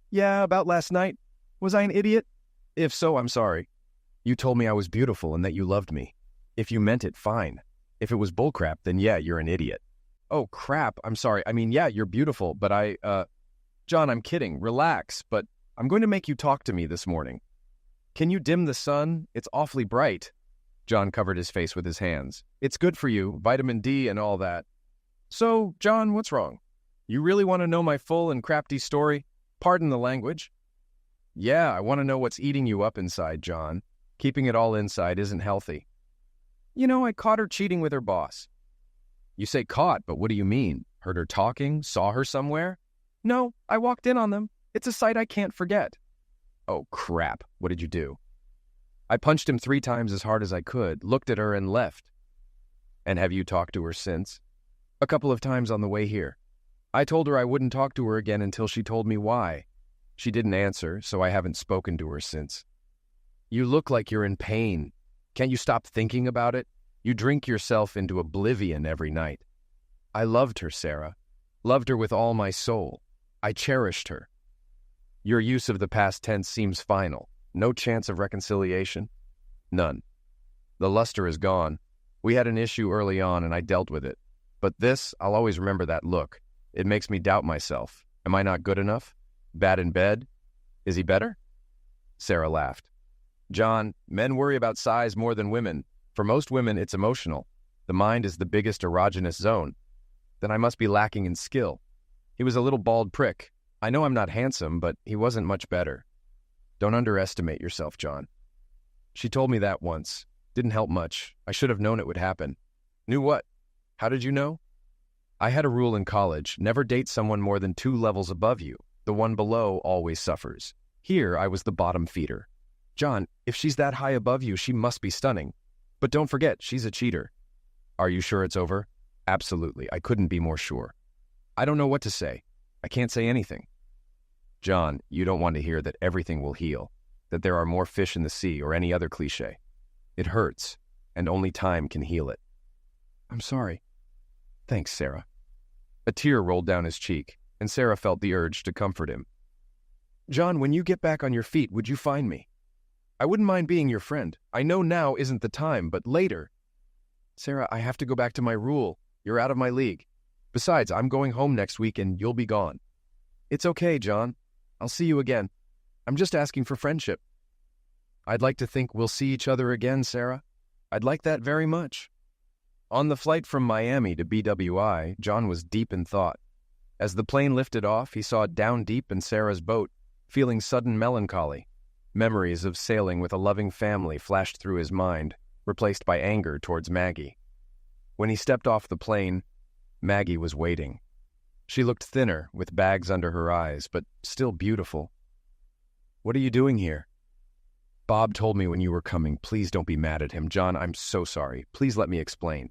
"Yeah, about last night. Was I an idiot? If so, I'm sorry. You told me I was beautiful and that you loved me. If you meant it, fine. If it was bullcrap, then yeah, you're an idiot." "Oh, crap. I'm sorry. I mean, yeah, you're beautiful, but John, I'm kidding. Relax, but I'm going to make you talk to me this morning. Can you dim the sun? It's awfully bright." John covered his face with his hands. "It's good for you, vitamin D and all that." "So, John, what's wrong? You really want to know my full and crafty story? Pardon the language." "Yeah, I want to know what's eating you up inside, John. Keeping it all inside isn't healthy." "You know, I caught her cheating with her boss." "You say caught, but what do you mean? Heard her talking? Saw her somewhere?" "No, I walked in on them. It's a sight I can't forget." "Oh, crap. What did you do?" "I punched him 3 times as hard as I could, looked at her, and left." "And have you talked to her since?" "A couple of times on the way here. I told her I wouldn't talk to her again until she told me why. She didn't answer, so I haven't spoken to her since." "You look like you're in pain. Can't you stop thinking about it? You drink yourself into oblivion every night." "I loved her, Sarah. Loved her with all my soul. I cherished her." "Your use of the past tense seems final. No chance of reconciliation?" "None. The luster is gone. We had an issue early on, and I dealt with it. But this, I'll always remember that look. It makes me doubt myself. Am I not good enough? Bad in bed? Is he better?" Sarah laughed. "John, men worry about size more than women. For most women, it's emotional. The mind is the biggest erogenous zone. Then I must be lacking in skill. He was a little bald prick. I know I'm not handsome, but he wasn't much better. Don't underestimate yourself, John." She told me that once. Didn't help much. I should have known it would happen." "Knew what? How did you know?" "I had a rule in college. Never date someone more than 2 levels above you. The one below always suffers. Here, I was the bottom feeder." "John, if she's that high above you, she must be stunning. But don't forget, she's a cheater." "Are you sure it's over?" "Absolutely. I couldn't be more sure." "I don't know what to say. I can't say anything." "John, you don't want to hear that everything will heal, that there are more fish in the sea or any other cliche. It hurts, and only time can heal it." "I'm sorry." "Thanks, Sarah." A tear rolled down his cheek, and Sarah felt the urge to comfort him. "John, when you get back on your feet, would you find me? I wouldn't mind being your friend. I know now isn't the time, but later." "Sarah, I have to go back to my rule. You're out of my league. Besides, I'm going home next week and you'll be gone." "It's okay, John. I'll see you again. I'm just asking for friendship." "I'd like to think we'll see each other again, Sarah. I'd like that very much." On the flight from Miami to BWI, John was deep in thought. As the plane lifted off, he saw down deep in Sarah's boat, feeling sudden melancholy. Memories of sailing with a loving family flashed through his mind, replaced by anger towards Maggie. When he stepped off the plane, Maggie was waiting. She looked thinner, with bags under her eyes, but still beautiful. "What are you doing here?" "Bob told me when you were coming. Please don't be mad at him. John, I'm so sorry. Please let me explain."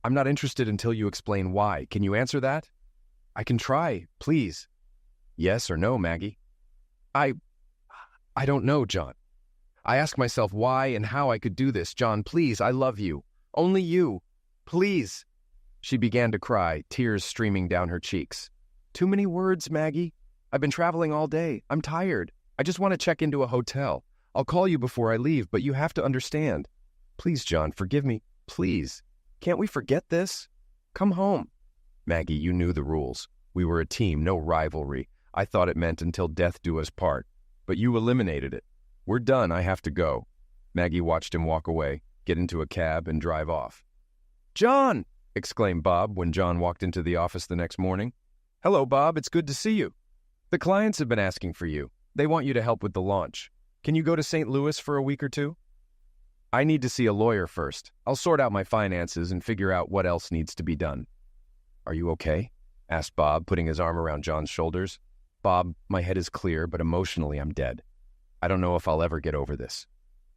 "I'm not interested until you explain why. Can you answer that?" "I can try. Please." "Yes or no, Maggie?" I don't know, John. I ask myself why and how I could do this. John, please, I love you. Only you. Please." She began to cry, tears streaming down her cheeks. "Too many words, Maggie. I've been traveling all day. I'm tired. I just want to check into a hotel. I'll call you before I leave, but you have to understand. Please, John, forgive me. Please. Can't we forget this? Come home." "Maggie, you knew the rules. We were a team, no rivalry. I thought it meant until death do us part. But you eliminated it. We're done. I have to go." Maggie watched him walk away, get into a cab, and drive off. "John!" exclaimed Bob when John walked into the office the next morning. "Hello, Bob. It's good to see you. The clients have been asking for you. They want you to help with the launch. Can you go to St. Louis for a week or two?" "I need to see a lawyer first. I'll sort out my finances and figure out what else needs to be done." "Are you okay?" asked Bob, putting his arm around John's shoulders. "Bob, my head is clear, but emotionally I'm dead. I don't know if I'll ever get over this."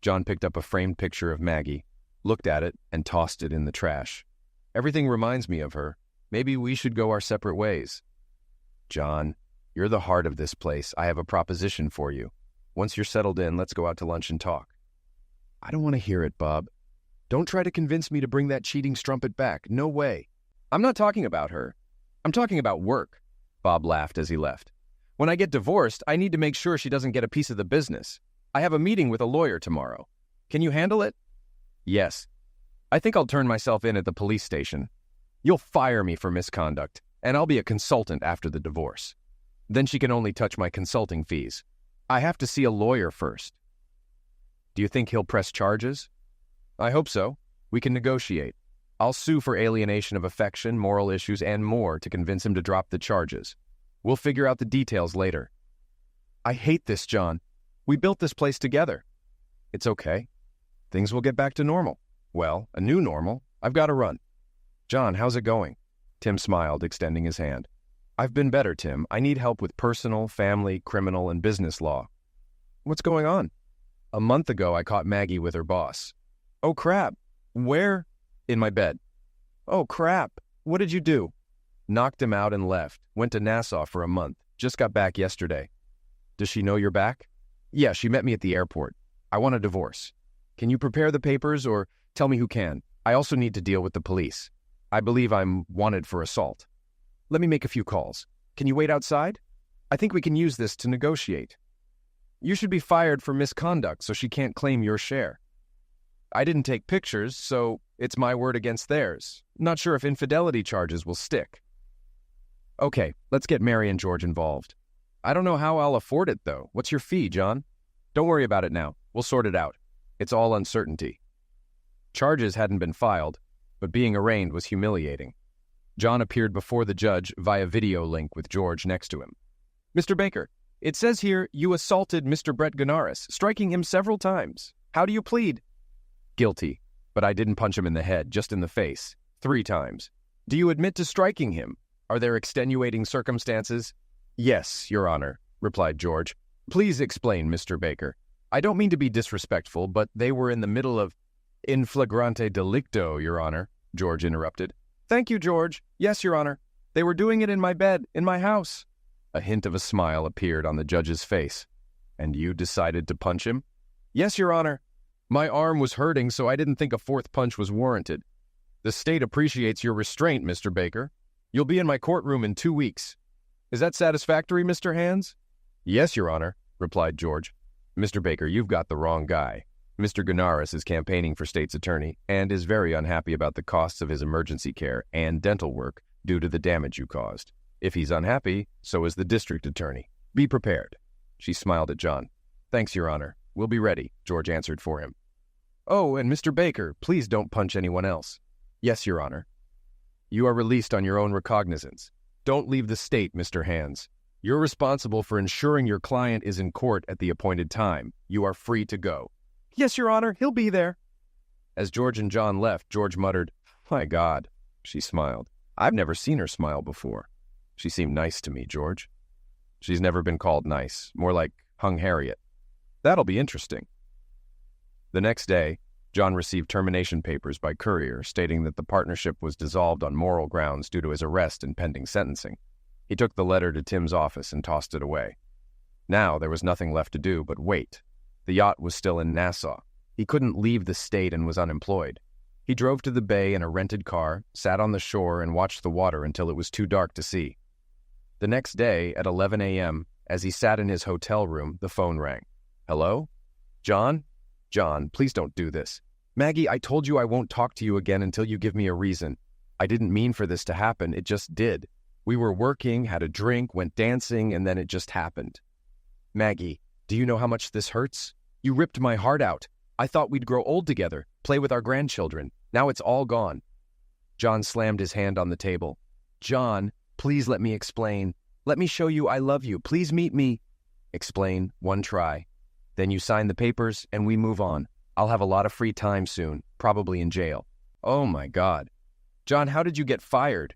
John picked up a framed picture of Maggie, looked at it, and tossed it in the trash. "Everything reminds me of her. Maybe we should go our separate ways." "John, you're the heart of this place. I have a proposition for you. Once you're settled in, let's go out to lunch and talk." "I don't want to hear it, Bob. Don't try to convince me to bring that cheating strumpet back. No way. I'm not talking about her. I'm talking about work." Bob laughed as he left. "When I get divorced, I need to make sure she doesn't get a piece of the business. I have a meeting with a lawyer tomorrow. Can you handle it?" "Yes. I think I'll turn myself in at the police station. You'll fire me for misconduct, and I'll be a consultant after the divorce. Then she can only touch my consulting fees. I have to see a lawyer first." "Do you think he'll press charges?" "I hope so. We can negotiate. I'll sue for alienation of affection, moral issues, and more to convince him to drop the charges. We'll figure out the details later." "I hate this, John. We built this place together." "It's okay. Things will get back to normal. Well, a new normal. I've got to run." "John, how's it going?" Tim smiled, extending his hand. "I've been better, Tim. I need help with personal, family, criminal, and business law." "What's going on?" "A month ago, I caught Maggie with her boss." "Oh, crap. Where?" "In my bed." "Oh, crap. What did you do?" "Knocked him out and left. Went to Nassau for a month. Just got back yesterday." "Does she know you're back?" "Yeah, she met me at the airport. I want a divorce. Can you prepare the papers or tell me who can? I also need to deal with the police. I believe I'm wanted for assault." "Let me make a few calls. Can you wait outside? I think we can use this to negotiate." "You should be fired for misconduct so she can't claim your share." "I didn't take pictures, so it's my word against theirs. Not sure if infidelity charges will stick." "Okay, let's get Mary and George involved." "I don't know how I'll afford it, though. What's your fee, John?" "Don't worry about it now. We'll sort it out. It's all uncertainty." Charges hadn't been filed, but being arraigned was humiliating. John appeared before the judge via video link with George next to him. "Mr. Baker, it says here you assaulted Mr. Brett Gunaris, striking him several times. How do you plead?" "Guilty, but I didn't punch him in the head, just in the face. 3 times. "Do you admit to striking him? Are there extenuating circumstances?" "Yes, Your Honor," replied George. "Please explain, Mr. Baker. I don't mean to be disrespectful, but they were in the middle of—" "In flagrante delicto, Your Honor," George interrupted. "Thank you, George. Yes, Your Honor. They were doing it in my bed, in my house." A hint of a smile appeared on the judge's face. "And you decided to punch him?" "Yes, Your Honor. My arm was hurting, so I didn't think a 4th punch was warranted. The state appreciates your restraint, Mr. Baker. You'll be in my courtroom in 2 weeks. Is that satisfactory, Mr. Hands?" "Yes, Your Honor," replied George. "Mr. Baker, you've got the wrong guy. Mr. Gunaris is campaigning for state's attorney and is very unhappy about the costs of his emergency care and dental work due to the damage you caused. If he's unhappy, so is the district attorney. Be prepared." She smiled at John. "Thanks, Your Honor. We'll be ready," George answered for him. "Oh, and Mr. Baker, please don't punch anyone else." "Yes, Your Honor." "You are released on your own recognizance. Don't leave the state, Mr. Hands. You're responsible for ensuring your client is in court at the appointed time. You are free to go." "Yes, Your Honor, he'll be there." As George and John left, George muttered, "My God." She smiled. I've never seen her smile before. She seemed nice to me, George. She's never been called nice, more like hung Harriet. That'll be interesting. The next day, John received termination papers by courier stating that the partnership was dissolved on moral grounds due to his arrest and pending sentencing. He took the letter to Tim's office and tossed it away. Now there was nothing left to do but wait. The yacht was still in Nassau. He couldn't leave the state and was unemployed. He drove to the bay in a rented car, sat on the shore, and watched the water until it was too dark to see. The next day, at 11 a.m., as he sat in his hotel room, the phone rang. Hello? John? John, please don't do this. Maggie, I told you I won't talk to you again until you give me a reason. I didn't mean for this to happen, it just did. We were working, had a drink, went dancing, and then it just happened. Maggie, do you know how much this hurts? You ripped my heart out. I thought we'd grow old together, play with our grandchildren. Now it's all gone. John slammed his hand on the table. John, please let me explain. Let me show you I love you. Please meet me. Explain, one try. Then you sign the papers and we move on. I'll have a lot of free time soon, probably in jail. Oh my God. John, how did you get fired?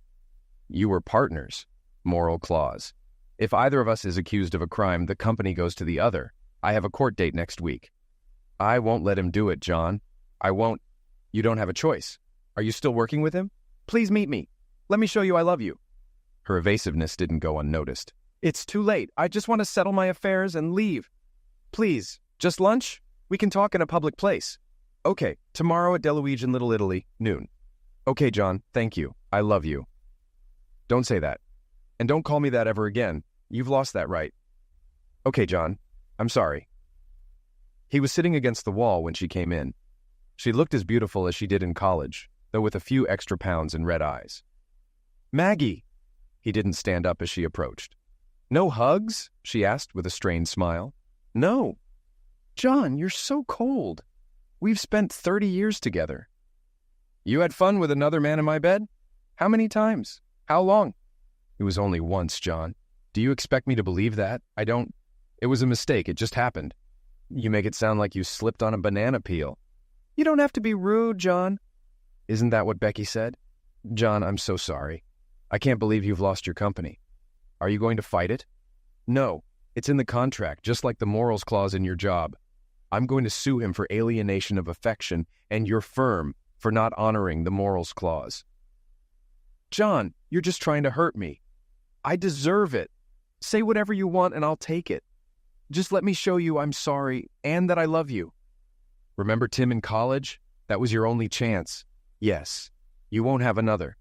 You were partners. Moral clause. If either of us is accused of a crime, the company goes to the other. I have a court date next week. I won't let him do it, John. I won't. You don't have a choice. Are you still working with him? Please meet me. Let me show you I love you. Her evasiveness didn't go unnoticed. It's too late. I just want to settle my affairs and leave. Please, just lunch? We can talk in a public place. Okay, tomorrow at Deluige in Little Italy, noon. Okay, John, thank you. I love you. Don't say that. And don't call me that ever again. You've lost that right. Okay, John, I'm sorry. He was sitting against the wall when she came in. She looked as beautiful as she did in college, though with a few extra pounds and red eyes. Maggie! He didn't stand up as she approached. No hugs? She asked with a strained smile. No. John, you're so cold. We've spent 30 years together. You had fun with another man in my bed? How many times? How long? It was only once, John. Do you expect me to believe that? I don't. It was a mistake. It just happened. You make it sound like you slipped on a banana peel. You don't have to be rude, John. Isn't that what Becky said? John, I'm so sorry. I can't believe you've lost your company. Are you going to fight it? No. It's in the contract, just like the morals clause in your job. I'm going to sue him for alienation of affection and your firm for not honoring the morals clause. John, you're just trying to hurt me. I deserve it. Say whatever you want and I'll take it. Just let me show you I'm sorry and that I love you. Remember Tim in college? That was your only chance. Yes, you won't have another.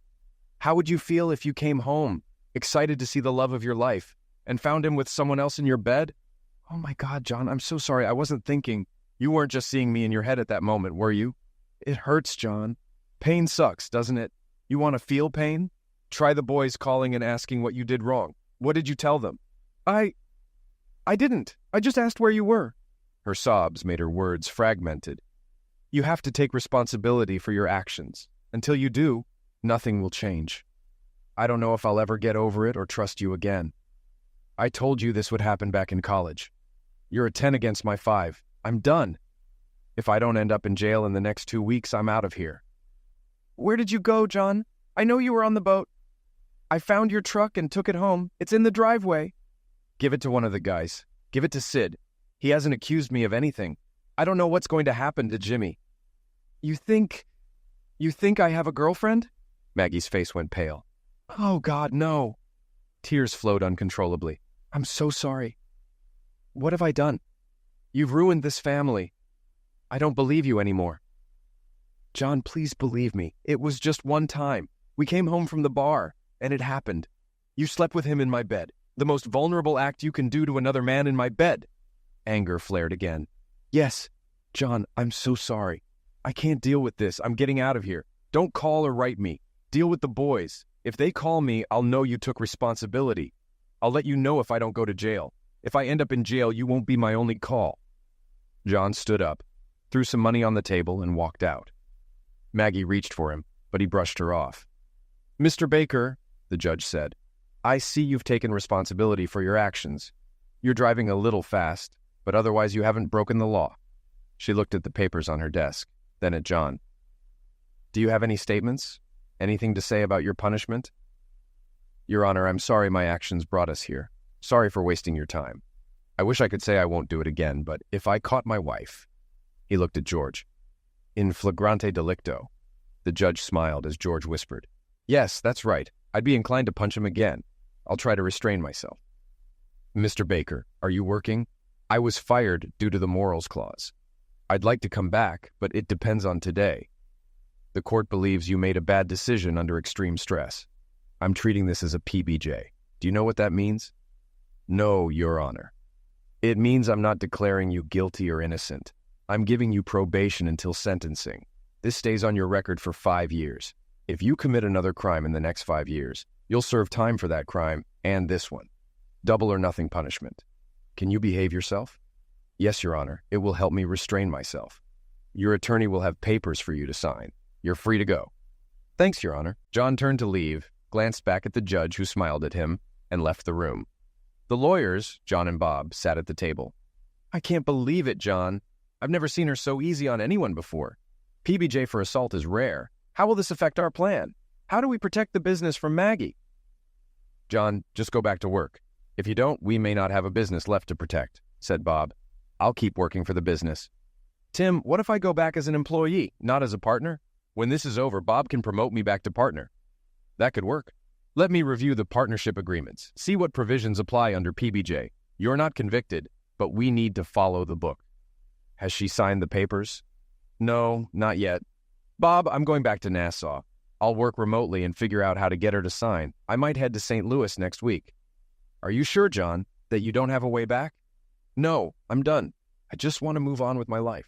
How would you feel if you came home, excited to see the love of your life, and found him with someone else in your bed? Oh my God, John, I'm so sorry. I wasn't thinking. You weren't just seeing me in your head at that moment, were you? It hurts, John. Pain sucks, doesn't it? You want to feel pain? Try the boys calling and asking what you did wrong. What did you tell them? I didn't. I just asked where you were. Her sobs made her words fragmented. You have to take responsibility for your actions. Until you do, nothing will change. I don't know if I'll ever get over it or trust you again. I told you this would happen back in college. You're a 10 against my 5. I'm done. If I don't end up in jail in the next 2 weeks, I'm out of here. Where did you go, John? I know you were on the boat. I found your truck and took it home. It's in the driveway. Give it to one of the guys. Give it to Sid. He hasn't accused me of anything. I don't know what's going to happen to Jimmy. You think I have a girlfriend? Maggie's face went pale. Oh, God, no. Tears flowed uncontrollably. I'm so sorry. What have I done? You've ruined this family. I don't believe you anymore. John, please believe me. It was just one time. We came home from the bar, and it happened. You slept with him in my bed. The most vulnerable act you can do to another man in my bed. Anger flared again. Yes, John, I'm so sorry. I can't deal with this. I'm getting out of here. Don't call or write me. Deal with the boys. If they call me, I'll know you took responsibility. I'll let you know if I don't go to jail. If I end up in jail, you won't be my only call. John stood up, threw some money on the table, and walked out. Maggie reached for him, but he brushed her off. Mr. Baker, the judge said, I see you've taken responsibility for your actions. You're driving a little fast, but otherwise you haven't broken the law. She looked at the papers on her desk, then at John. Do you have any statements? Anything to say about your punishment? Your Honor, I'm sorry my actions brought us here. Sorry for wasting your time. I wish I could say I won't do it again, but if I caught my wife... He looked at George. In flagrante delicto. The judge smiled as George whispered, Yes, that's right. I'd be inclined to punch him again. I'll try to restrain myself. Mr. Baker, are you working? I was fired due to the morals clause. I'd like to come back, but it depends on today. The court believes you made a bad decision under extreme stress. I'm treating this as a PBJ. Do you know what that means? No, Your Honor. It means I'm not declaring you guilty or innocent. I'm giving you probation until sentencing. This stays on your record for 5 years. If you commit another crime in the next 5 years, you'll serve time for that crime and this one. Double or nothing punishment. Can you behave yourself? Yes, Your Honor. It will help me restrain myself. Your attorney will have papers for you to sign. You're free to go. Thanks, Your Honor. John turned to leave, glanced back at the judge who smiled at him, and left the room. The lawyers, John and Bob, sat at the table. I can't believe it, John. I've never seen her so easy on anyone before. PBJ for assault is rare. How will this affect our plan? How do we protect the business from Maggie? John, just go back to work. If you don't, we may not have a business left to protect, said Bob. I'll keep working for the business. Tim, what if I go back as an employee, not as a partner? When this is over, Bob can promote me back to partner. That could work. Let me review the partnership agreements, see what provisions apply under PBJ. You're not convicted, but we need to follow the book. Has she signed the papers? No, not yet. Bob, I'm going back to Nassau. I'll work remotely and figure out how to get her to sign. I might head to St. Louis next week. Are you sure, John, that you don't have a way back? No, I'm done. I just want to move on with my life.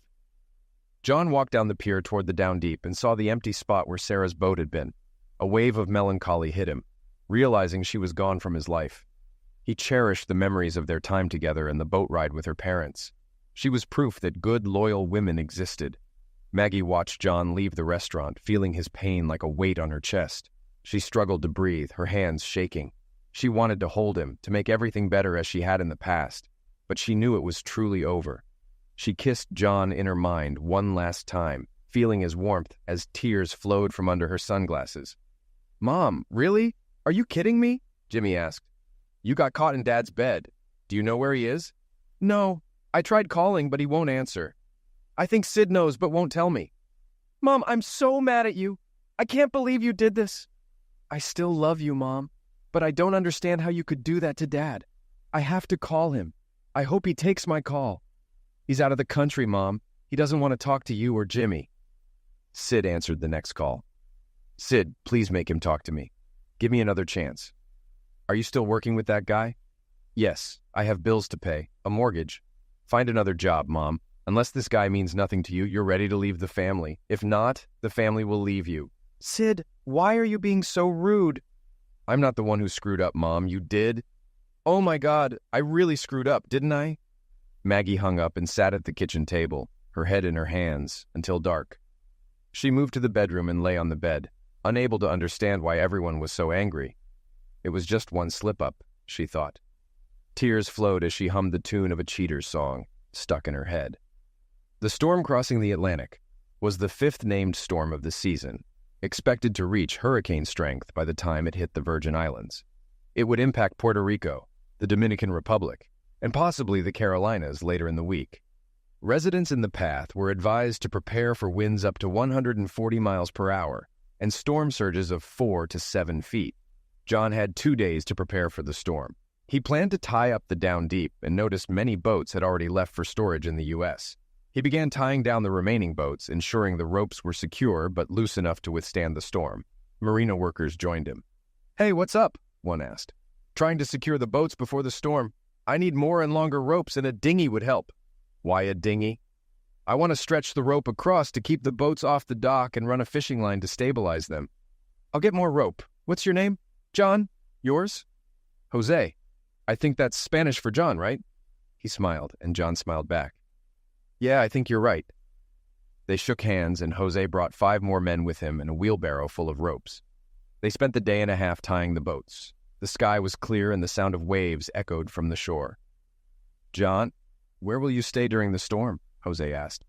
John walked down the pier toward the Down Deep and saw the empty spot where Sarah's boat had been. A wave of melancholy hit him, realizing she was gone from his life. He cherished the memories of their time together and the boat ride with her parents. She was proof that good, loyal women existed. Maggie watched John leave the restaurant, feeling his pain like a weight on her chest. She struggled to breathe, her hands shaking. She wanted to hold him, to make everything better as she had in the past, but she knew it was truly over. She kissed John in her mind one last time, feeling his warmth as tears flowed from under her sunglasses. Mom, really? Are you kidding me? Jimmy asked. You got caught in Dad's bed. Do you know where he is? No. I tried calling, but he won't answer. I think Sid knows, but won't tell me. Mom, I'm so mad at you. I can't believe you did this. I still love you, Mom, but I don't understand how you could do that to Dad. I have to call him. I hope he takes my call. He's out of the country, Mom. He doesn't want to talk to you or Jimmy. Sid answered the next call. Sid, please make him talk to me. Give me another chance. Are you still working with that guy? Yes, I have bills to pay, a mortgage. Find another job, Mom. Unless this guy means nothing to you, you're ready to leave the family. If not, the family will leave you. Sid, why are you being so rude? I'm not the one who screwed up, Mom. You did. Oh my God, I really screwed up, didn't I? Maggie hung up and sat at the kitchen table, her head in her hands, until dark. She moved to the bedroom and lay on the bed, unable to understand why everyone was so angry. It was just one slip-up, she thought. Tears flowed as she hummed the tune of a Cheaters song, stuck in her head. The storm crossing the Atlantic was the 5th named storm of the season, expected to reach hurricane strength by the time it hit the Virgin Islands. It would impact Puerto Rico, the Dominican Republic, and possibly the Carolinas later in the week. Residents in the path were advised to prepare for winds up to 140 miles per hour and storm surges of 4 to 7 feet. John had 2 days to prepare for the storm. He planned to tie up the Down Deep and noticed many boats had already left for storage in the U.S. He began tying down the remaining boats, ensuring the ropes were secure but loose enough to withstand the storm. Marina workers joined him. Hey, what's up? One asked. Trying to secure the boats before the storm. I need more and longer ropes, and a dinghy would help. Why a dinghy? I want to stretch the rope across to keep the boats off the dock and run a fishing line to stabilize them. I'll get more rope. What's your name? John? Yours? Jose. I think that's Spanish for John, right? He smiled, and John smiled back. Yeah, I think you're right. They shook hands, and Jose brought 5 more men with him and a wheelbarrow full of ropes. They spent the day and a half tying the boats. The sky was clear, and the sound of waves echoed from the shore. John, where will you stay during the storm? Jose asked.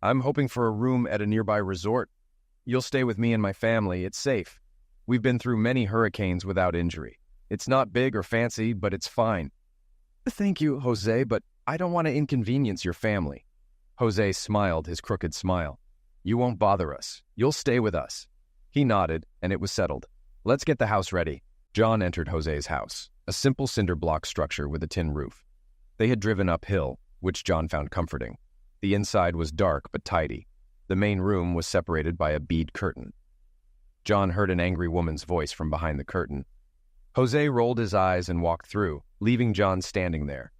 I'm hoping for a room at a nearby resort. You'll stay with me and my family. It's safe. We've been through many hurricanes without injury. It's not big or fancy, but it's fine. Thank you, Jose, but I don't want to inconvenience your family. Jose smiled his crooked smile. You won't bother us. You'll stay with us. He nodded, and it was settled. Let's get the house ready. John entered Jose's house, a simple cinder block structure with a tin roof. They had driven uphill, which John found comforting. The inside was dark but tidy. The main room was separated by a bead curtain. John heard an angry woman's voice from behind the curtain. Jose rolled his eyes and walked through, leaving John standing there.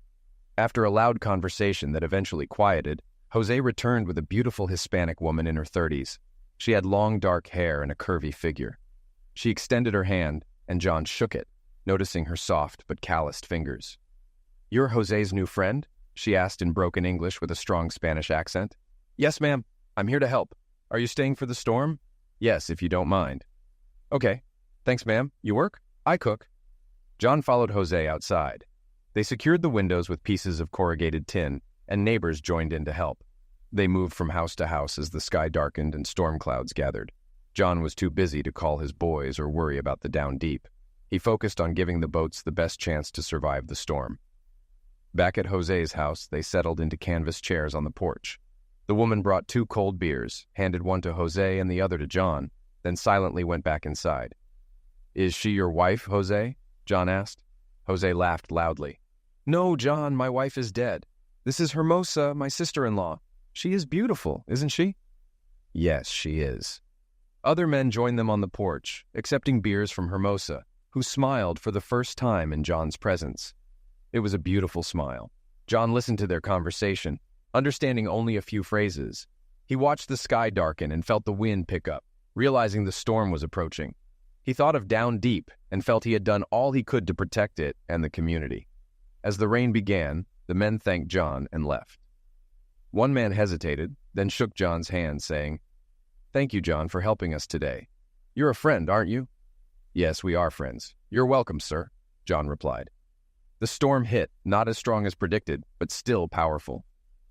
After a loud conversation that eventually quieted, Jose returned with a beautiful Hispanic woman in her 30s. She had long dark hair and a curvy figure. She extended her hand, and John shook it, noticing her soft but calloused fingers. You're Jose's new friend? She asked in broken English with a strong Spanish accent. Yes, ma'am. I'm here to help. Are you staying for the storm? Yes, if you don't mind. Okay. Thanks, ma'am. You work? I cook. John followed Jose outside. They secured the windows with pieces of corrugated tin, and neighbors joined in to help. They moved from house to house as the sky darkened and storm clouds gathered. John was too busy to call his boys or worry about the down deep. He focused on giving the boats the best chance to survive the storm. Back at Jose's house, they settled into canvas chairs on the porch. The woman brought 2 cold beers, handed one to Jose and the other to John, then silently went back inside. Is she your wife, Jose? John asked. Jose laughed loudly. No, John, my wife is dead. This is Hermosa, my sister-in-law. She is beautiful, isn't she? Yes, she is. Other men joined them on the porch, accepting beers from Hermosa, who smiled for the first time in John's presence. It was a beautiful smile. John listened to their conversation, understanding only a few phrases. He watched the sky darken and felt the wind pick up, realizing the storm was approaching. He thought of Down Deep and felt he had done all he could to protect it and the community. As the rain began, the men thanked John and left. One man hesitated, then shook John's hand, saying, Thank you, John, for helping us today. You're a friend, aren't you? Yes, we are friends. You're welcome, sir, John replied. The storm hit, not as strong as predicted, but still powerful.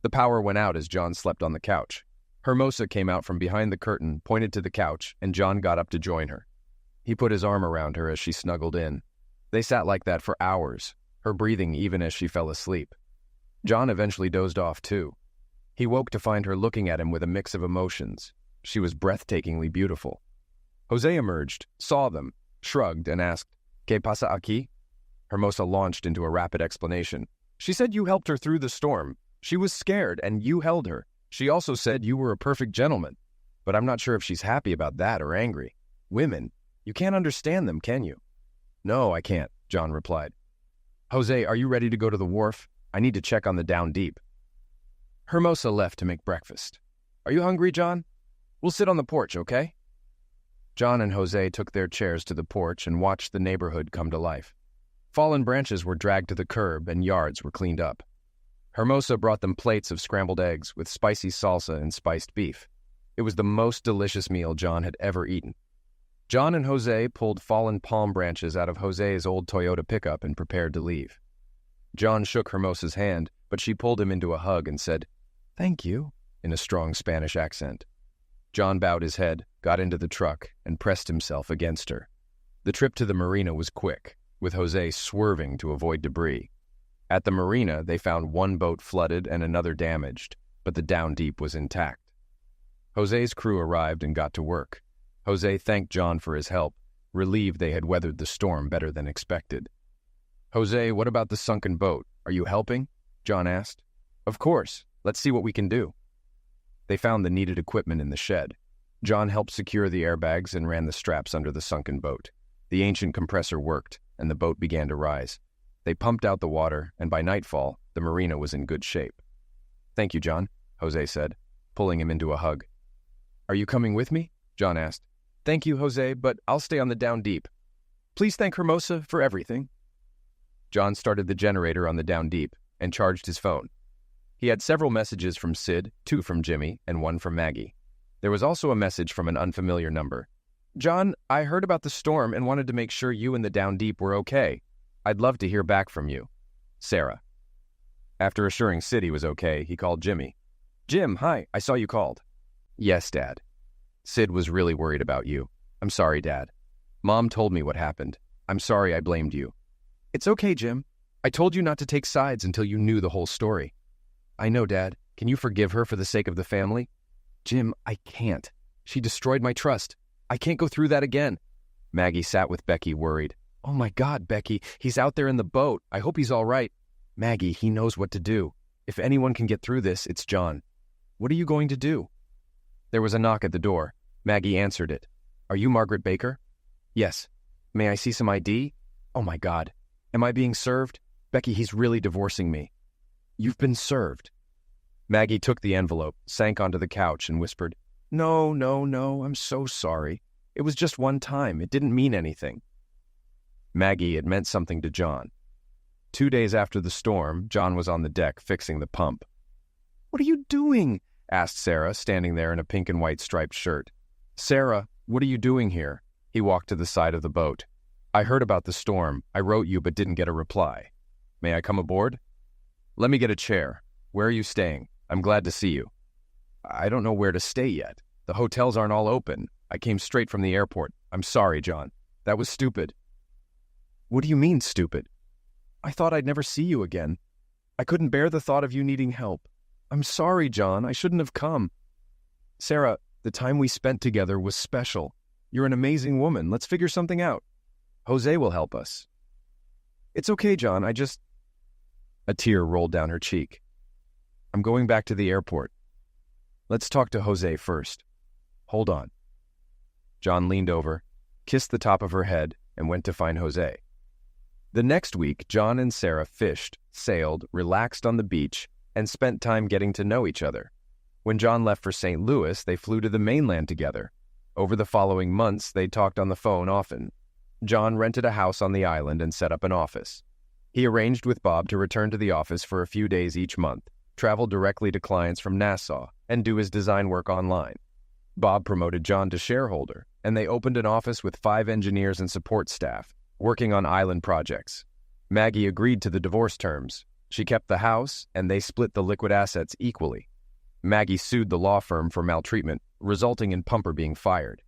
The power went out as John slept on the couch. Hermosa came out from behind the curtain, pointed to the couch, and John got up to join her. He put his arm around her as she snuggled in. They sat like that for hours, her breathing even as she fell asleep. John eventually dozed off too. He woke to find her looking at him with a mix of emotions. She was breathtakingly beautiful. Jose emerged, saw them, shrugged, and asked, ¿Qué pasa aquí? Hermosa launched into a rapid explanation. She said you helped her through the storm. She was scared, and you held her. She also said you were a perfect gentleman. But I'm not sure if she's happy about that or angry. Women, you can't understand them, can you? No, I can't, John replied. Jose, are you ready to go to the wharf? I need to check on the Down Deep. Hermosa left to make breakfast. Are you hungry, John? We'll sit on the porch, okay? John and Jose took their chairs to the porch and watched the neighborhood come to life. Fallen branches were dragged to the curb and yards were cleaned up. Hermosa brought them plates of scrambled eggs with spicy salsa and spiced beef. It was the most delicious meal John had ever eaten. John and Jose pulled fallen palm branches out of Jose's old Toyota pickup and prepared to leave. John shook Hermosa's hand, but she pulled him into a hug and said, Thank you, in a strong Spanish accent. John bowed his head, got into the truck, and pressed himself against her. The trip to the marina was quick, with Jose swerving to avoid debris. At the marina, they found one boat flooded and another damaged, but the Down Deep was intact. Jose's crew arrived and got to work. Jose thanked John for his help, relieved they had weathered the storm better than expected. Jose, what about the sunken boat? Are you helping? John asked. Of course. Let's see what we can do. They found the needed equipment in the shed. John helped secure the airbags and ran the straps under the sunken boat. The ancient compressor worked, and the boat began to rise. They pumped out the water, and by nightfall, the marina was in good shape. Thank you, John, Jose said, pulling him into a hug. Are you coming with me? John asked. Thank you, Jose, but I'll stay on the Down Deep. Please thank Hermosa for everything. John started the generator on the Down Deep and charged his phone. He had several messages from Sid, 2 from Jimmy, and 1 from Maggie. There was also a message from an unfamiliar number. John, I heard about the storm and wanted to make sure you and the Down Deep were okay. I'd love to hear back from you. Sarah. After assuring Sid he was okay, he called Jimmy. Jim, hi, I saw you called. Yes, Dad. Sid was really worried about you. I'm sorry, Dad. Mom told me what happened. I'm sorry I blamed you. It's okay, Jim. I told you not to take sides until you knew the whole story. I know, Dad. Can you forgive her for the sake of the family? Jim, I can't. She destroyed my trust. I can't go through that again. Maggie sat with Becky, worried. Oh my God, Becky, he's out there in the boat. I hope he's all right. Maggie, he knows what to do. If anyone can get through this, it's John. What are you going to do? There was a knock at the door. Maggie answered it. Are you Margaret Baker? Yes. May I see some ID? Oh my God. Am I being served? Becky, he's really divorcing me. You've been served. Maggie took the envelope, sank onto the couch, and whispered, No, I'm so sorry. It was just one time. It didn't mean anything. Maggie, it meant something to John. 2 days after the storm, John was on the deck fixing the pump. What are you doing? Asked Sarah, standing there in a pink and white striped shirt. Sarah, what are you doing here? He walked to the side of the boat. I heard about the storm. I wrote you but didn't get a reply. May I come aboard? Let me get a chair. Where are you staying? I'm glad to see you. I don't know where to stay yet. The hotels aren't all open. I came straight from the airport. I'm sorry, John. That was stupid. What do you mean, stupid? I thought I'd never see you again. I couldn't bear the thought of you needing help. I'm sorry, John. I shouldn't have come. Sarah, the time we spent together was special. You're an amazing woman. Let's figure something out. Jose will help us. It's okay, John. A tear rolled down her cheek. I'm going back to the airport. Let's talk to Jose first. Hold on. John leaned over, kissed the top of her head, and went to find Jose. The next week, John and Sarah fished, sailed, relaxed on the beach, and spent time getting to know each other. When John left for St. Louis, they flew to the mainland together. Over the following months, they talked on the phone often. John rented a house on the island and set up an office. He arranged with Bob to return to the office for a few days each month, travel directly to clients from Nassau, and do his design work online. Bob promoted John to shareholder, and they opened an office with 5 engineers and support staff, working on island projects. Maggie agreed to the divorce terms. She kept the house, and they split the liquid assets equally. Maggie sued the law firm for maltreatment, resulting in Pumper being fired.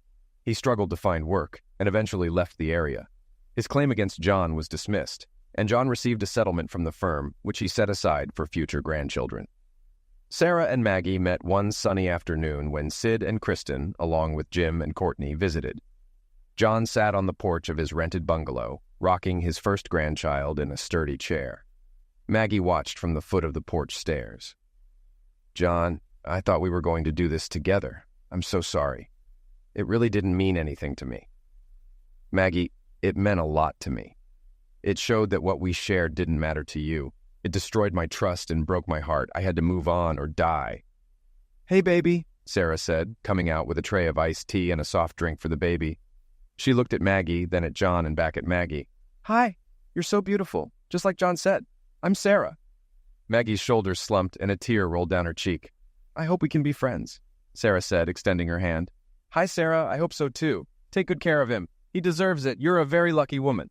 He struggled to find work, and eventually left the area. His claim against John was dismissed, and John received a settlement from the firm, which he set aside for future grandchildren. Sarah and Maggie met one sunny afternoon when Sid and Kristen, along with Jim and Courtney, visited. John sat on the porch of his rented bungalow, rocking his first grandchild in a sturdy chair. Maggie watched from the foot of the porch stairs. John, I thought we were going to do this together. I'm so sorry. It really didn't mean anything to me. Maggie, it meant a lot to me. It showed that what we shared didn't matter to you. It destroyed my trust and broke my heart. I had to move on or die. Hey, baby, Sarah said, coming out with a tray of iced tea and a soft drink for the baby. She looked at Maggie, then at John and back at Maggie. Hi, you're so beautiful, just like John said. I'm Sarah. Maggie's shoulders slumped and a tear rolled down her cheek. I hope we can be friends, Sarah said, extending her hand. Hi, Sarah, I hope so too. Take good care of him. He deserves it. You're a very lucky woman.